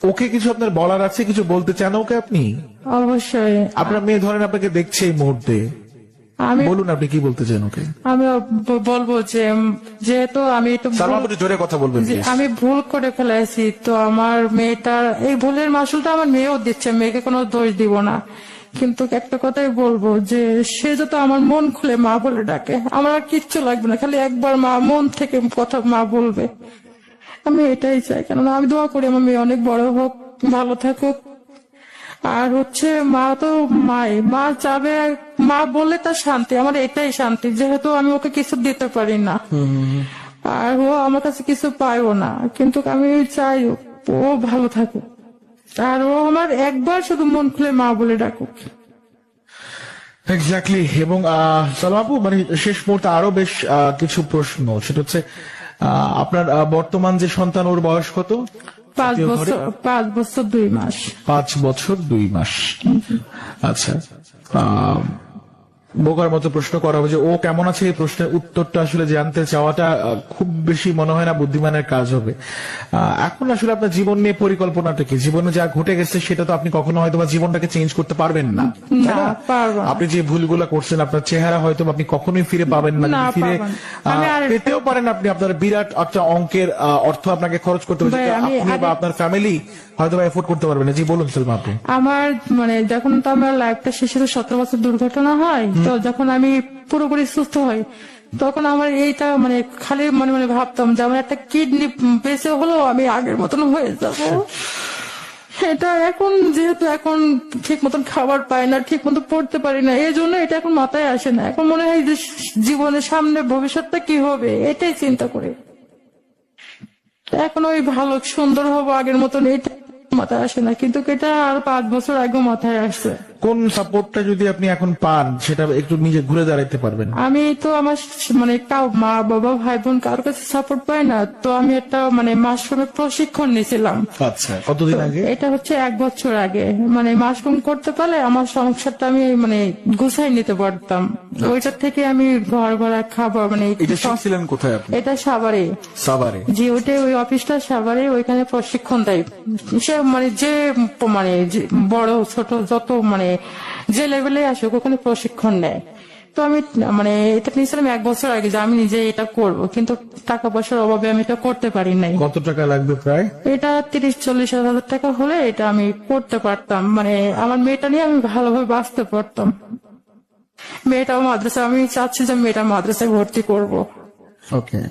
ওকে কিছু আপনার বলার আছে, কিছু বলতে চান ওকে আপনি? অবশ্যই। আপনার মেয়ে ধরেন আপনাকে দেখছে এই মুহূর্তে, আমি বলুন আপনি কি বলতে চান ওকে? আমি বলবো যে, যেহেতু আমি একটু সালমাপু একটু জোরে কথা বলবেন যে please। আমি ভুল করে ফেলেছি, তো আমার মেয়েটার এই ভুলের মাসুলটা আমার মেয়েও দিচ্ছে, মেয়েকে কোনো দোষ দিব না। কিন্তু একটা কথাই বলবো যে সে যত আমার মন খুলে মা বলে ডাকে, আমার আর কিচ্ছু লাগবে না, খালি একবার মা মন থেকে কথা মা বলবে, আমি এটাই চাই। কেননা আমি দোয়া করি আমার মেয়ে অনেক বড় হোক, ভালো থাকুক। আর হচ্ছে মা তো মা চাবে, মা বললে তার শান্তি, আমার এটাই শান্তি, যেহেতু আমি ওকে কিছু দিতে পারি না আর ও আমার কাছে কিছু পাইও না, কিন্তু আমি চাই ও ভালো থাকুক, আর ও আমার একবার শুধু মন খুলে মা বলে ডাকুক। এক্স্যাক্টলি। এবং সালমাপু, মানে শেষ মুহূর্তে আরো বেশ কিছু প্রশ্ন, সেটা হচ্ছে আপনার বর্তমান যে সন্তান, ওর বয়স কত? 5 বছর 2 মাস। 5 বছর 2 মাস। আচ্ছা, বোকার মতো প্রশ্ন করা হবে যে ও কেমন আছে, এই প্রশ্নের উত্তরটা আসলে জানতে চাওয়াটা খুব বেশি মনে হয় না বুদ্ধিমানের কাজ হবে। এখন আসলে আপনার জীবন নিয়ে পরিকল্পনাটা কি? জীবনে যা ঘটে গেছে সেটা তো আপনি কখনো হয়তো বা জীবনটাকে চেঞ্জ করতে পারবেন না, তাই না? পারবো না। আপনি যে ভুলগুলো করছেন, আপনার চেহারা হয়তো আপনি কখনোই ফিরে পাবেন না। না, যদি ফিরে পাবো না। আমি পেতেও পারেন, আপনি আপনার বিরাট একটা অঙ্কের অর্থ আপনাকে খরচ করতে হবে, ভাই, যেটা আমি আপনি বা আপনার ফ্যামিলি হয়তো বা এফোর্ড করতে পারবেন না। জি বলুন সালমা আপু। আমার মানে যখন তো আমার লাইফটা শেষে 17 বছর দুর্ঘটনা হয়, তো যখন আমি পুরোপুরি সুস্থ হই, তখন আমার এইটা মানে খালি মনে মনে ভাবতাম যে আমার একটা কিডনি বেঁচে হলো আমি আগের মতন হয়ে যাব। এটা এখন যেহেতু এখন ঠিক মতন খাবার পাই না, ঠিক মতো পড়তে পারি না, এই জন্য এটা এখন মাথায় আসে না। এখন মনে হয় যে জীবনের সামনে ভবিষ্যৎটা কি হবে এটাই চিন্তা করি। এখন ওই ভালো সুন্দর হবো আগের মতন, এটা মাথায় আসে না, কিন্তু এটা আর 5 বছর আগে মাথায় আসছে। কোন সাপোর্টটা যদি আপনি এখন পান সেটা একটু নিজে ঘুরে দাঁড়াইতে পারবেন? আমি তো আমার মানে কাউ মা বাবা ভাই বোন কারোর কাছে সাপোর্ট পাই না, তো আমি একটা মানে মাশরুমের প্রশিক্ষণ নিয়েছিলাম। আচ্ছা, কতদিন আগে? এটা হচ্ছে 1 বছর আগে। মানে মাশরুম করতে পারলে আমার সংসারটা আমি মানে গুছাই নিতে পারতাম। ওইটার থেকে আমি ঘর ঘরা খাবার মানে এটা শিখছিলেন কোথায় আপনি? এটা সাভারে। সাভারে? জি, ওইটাই, ওই অফিসটা সাভারে, ওইখানে প্রশিক্ষণ দেয়। সে মানে যে মানে যে বড় ছোট যত মানে যে লেভেলে আসুক ওখানে প্রশিক্ষণ নেয়। তো আমি মানে এটা নিয়েছিলাম 1 বছর আগে যে আমি নিজে এটা করব, কিন্তু টাকা পয়সার অভাবে আমি এটা করতে পারি নাই। কত টাকা লাগবে প্রায়? এটা 30-40 হাজার টাকা হলে এটা আমি করতে পারতাম, মানে আমার মেয়েটা নিয়ে আমি ভালোভাবে বাঁচতে পারতাম। মেয়েটাও মাদ্রাসা, আমি চাচ্ছি যে মেয়েটা মাদ্রাসায় ভর্তি করব। ওকে।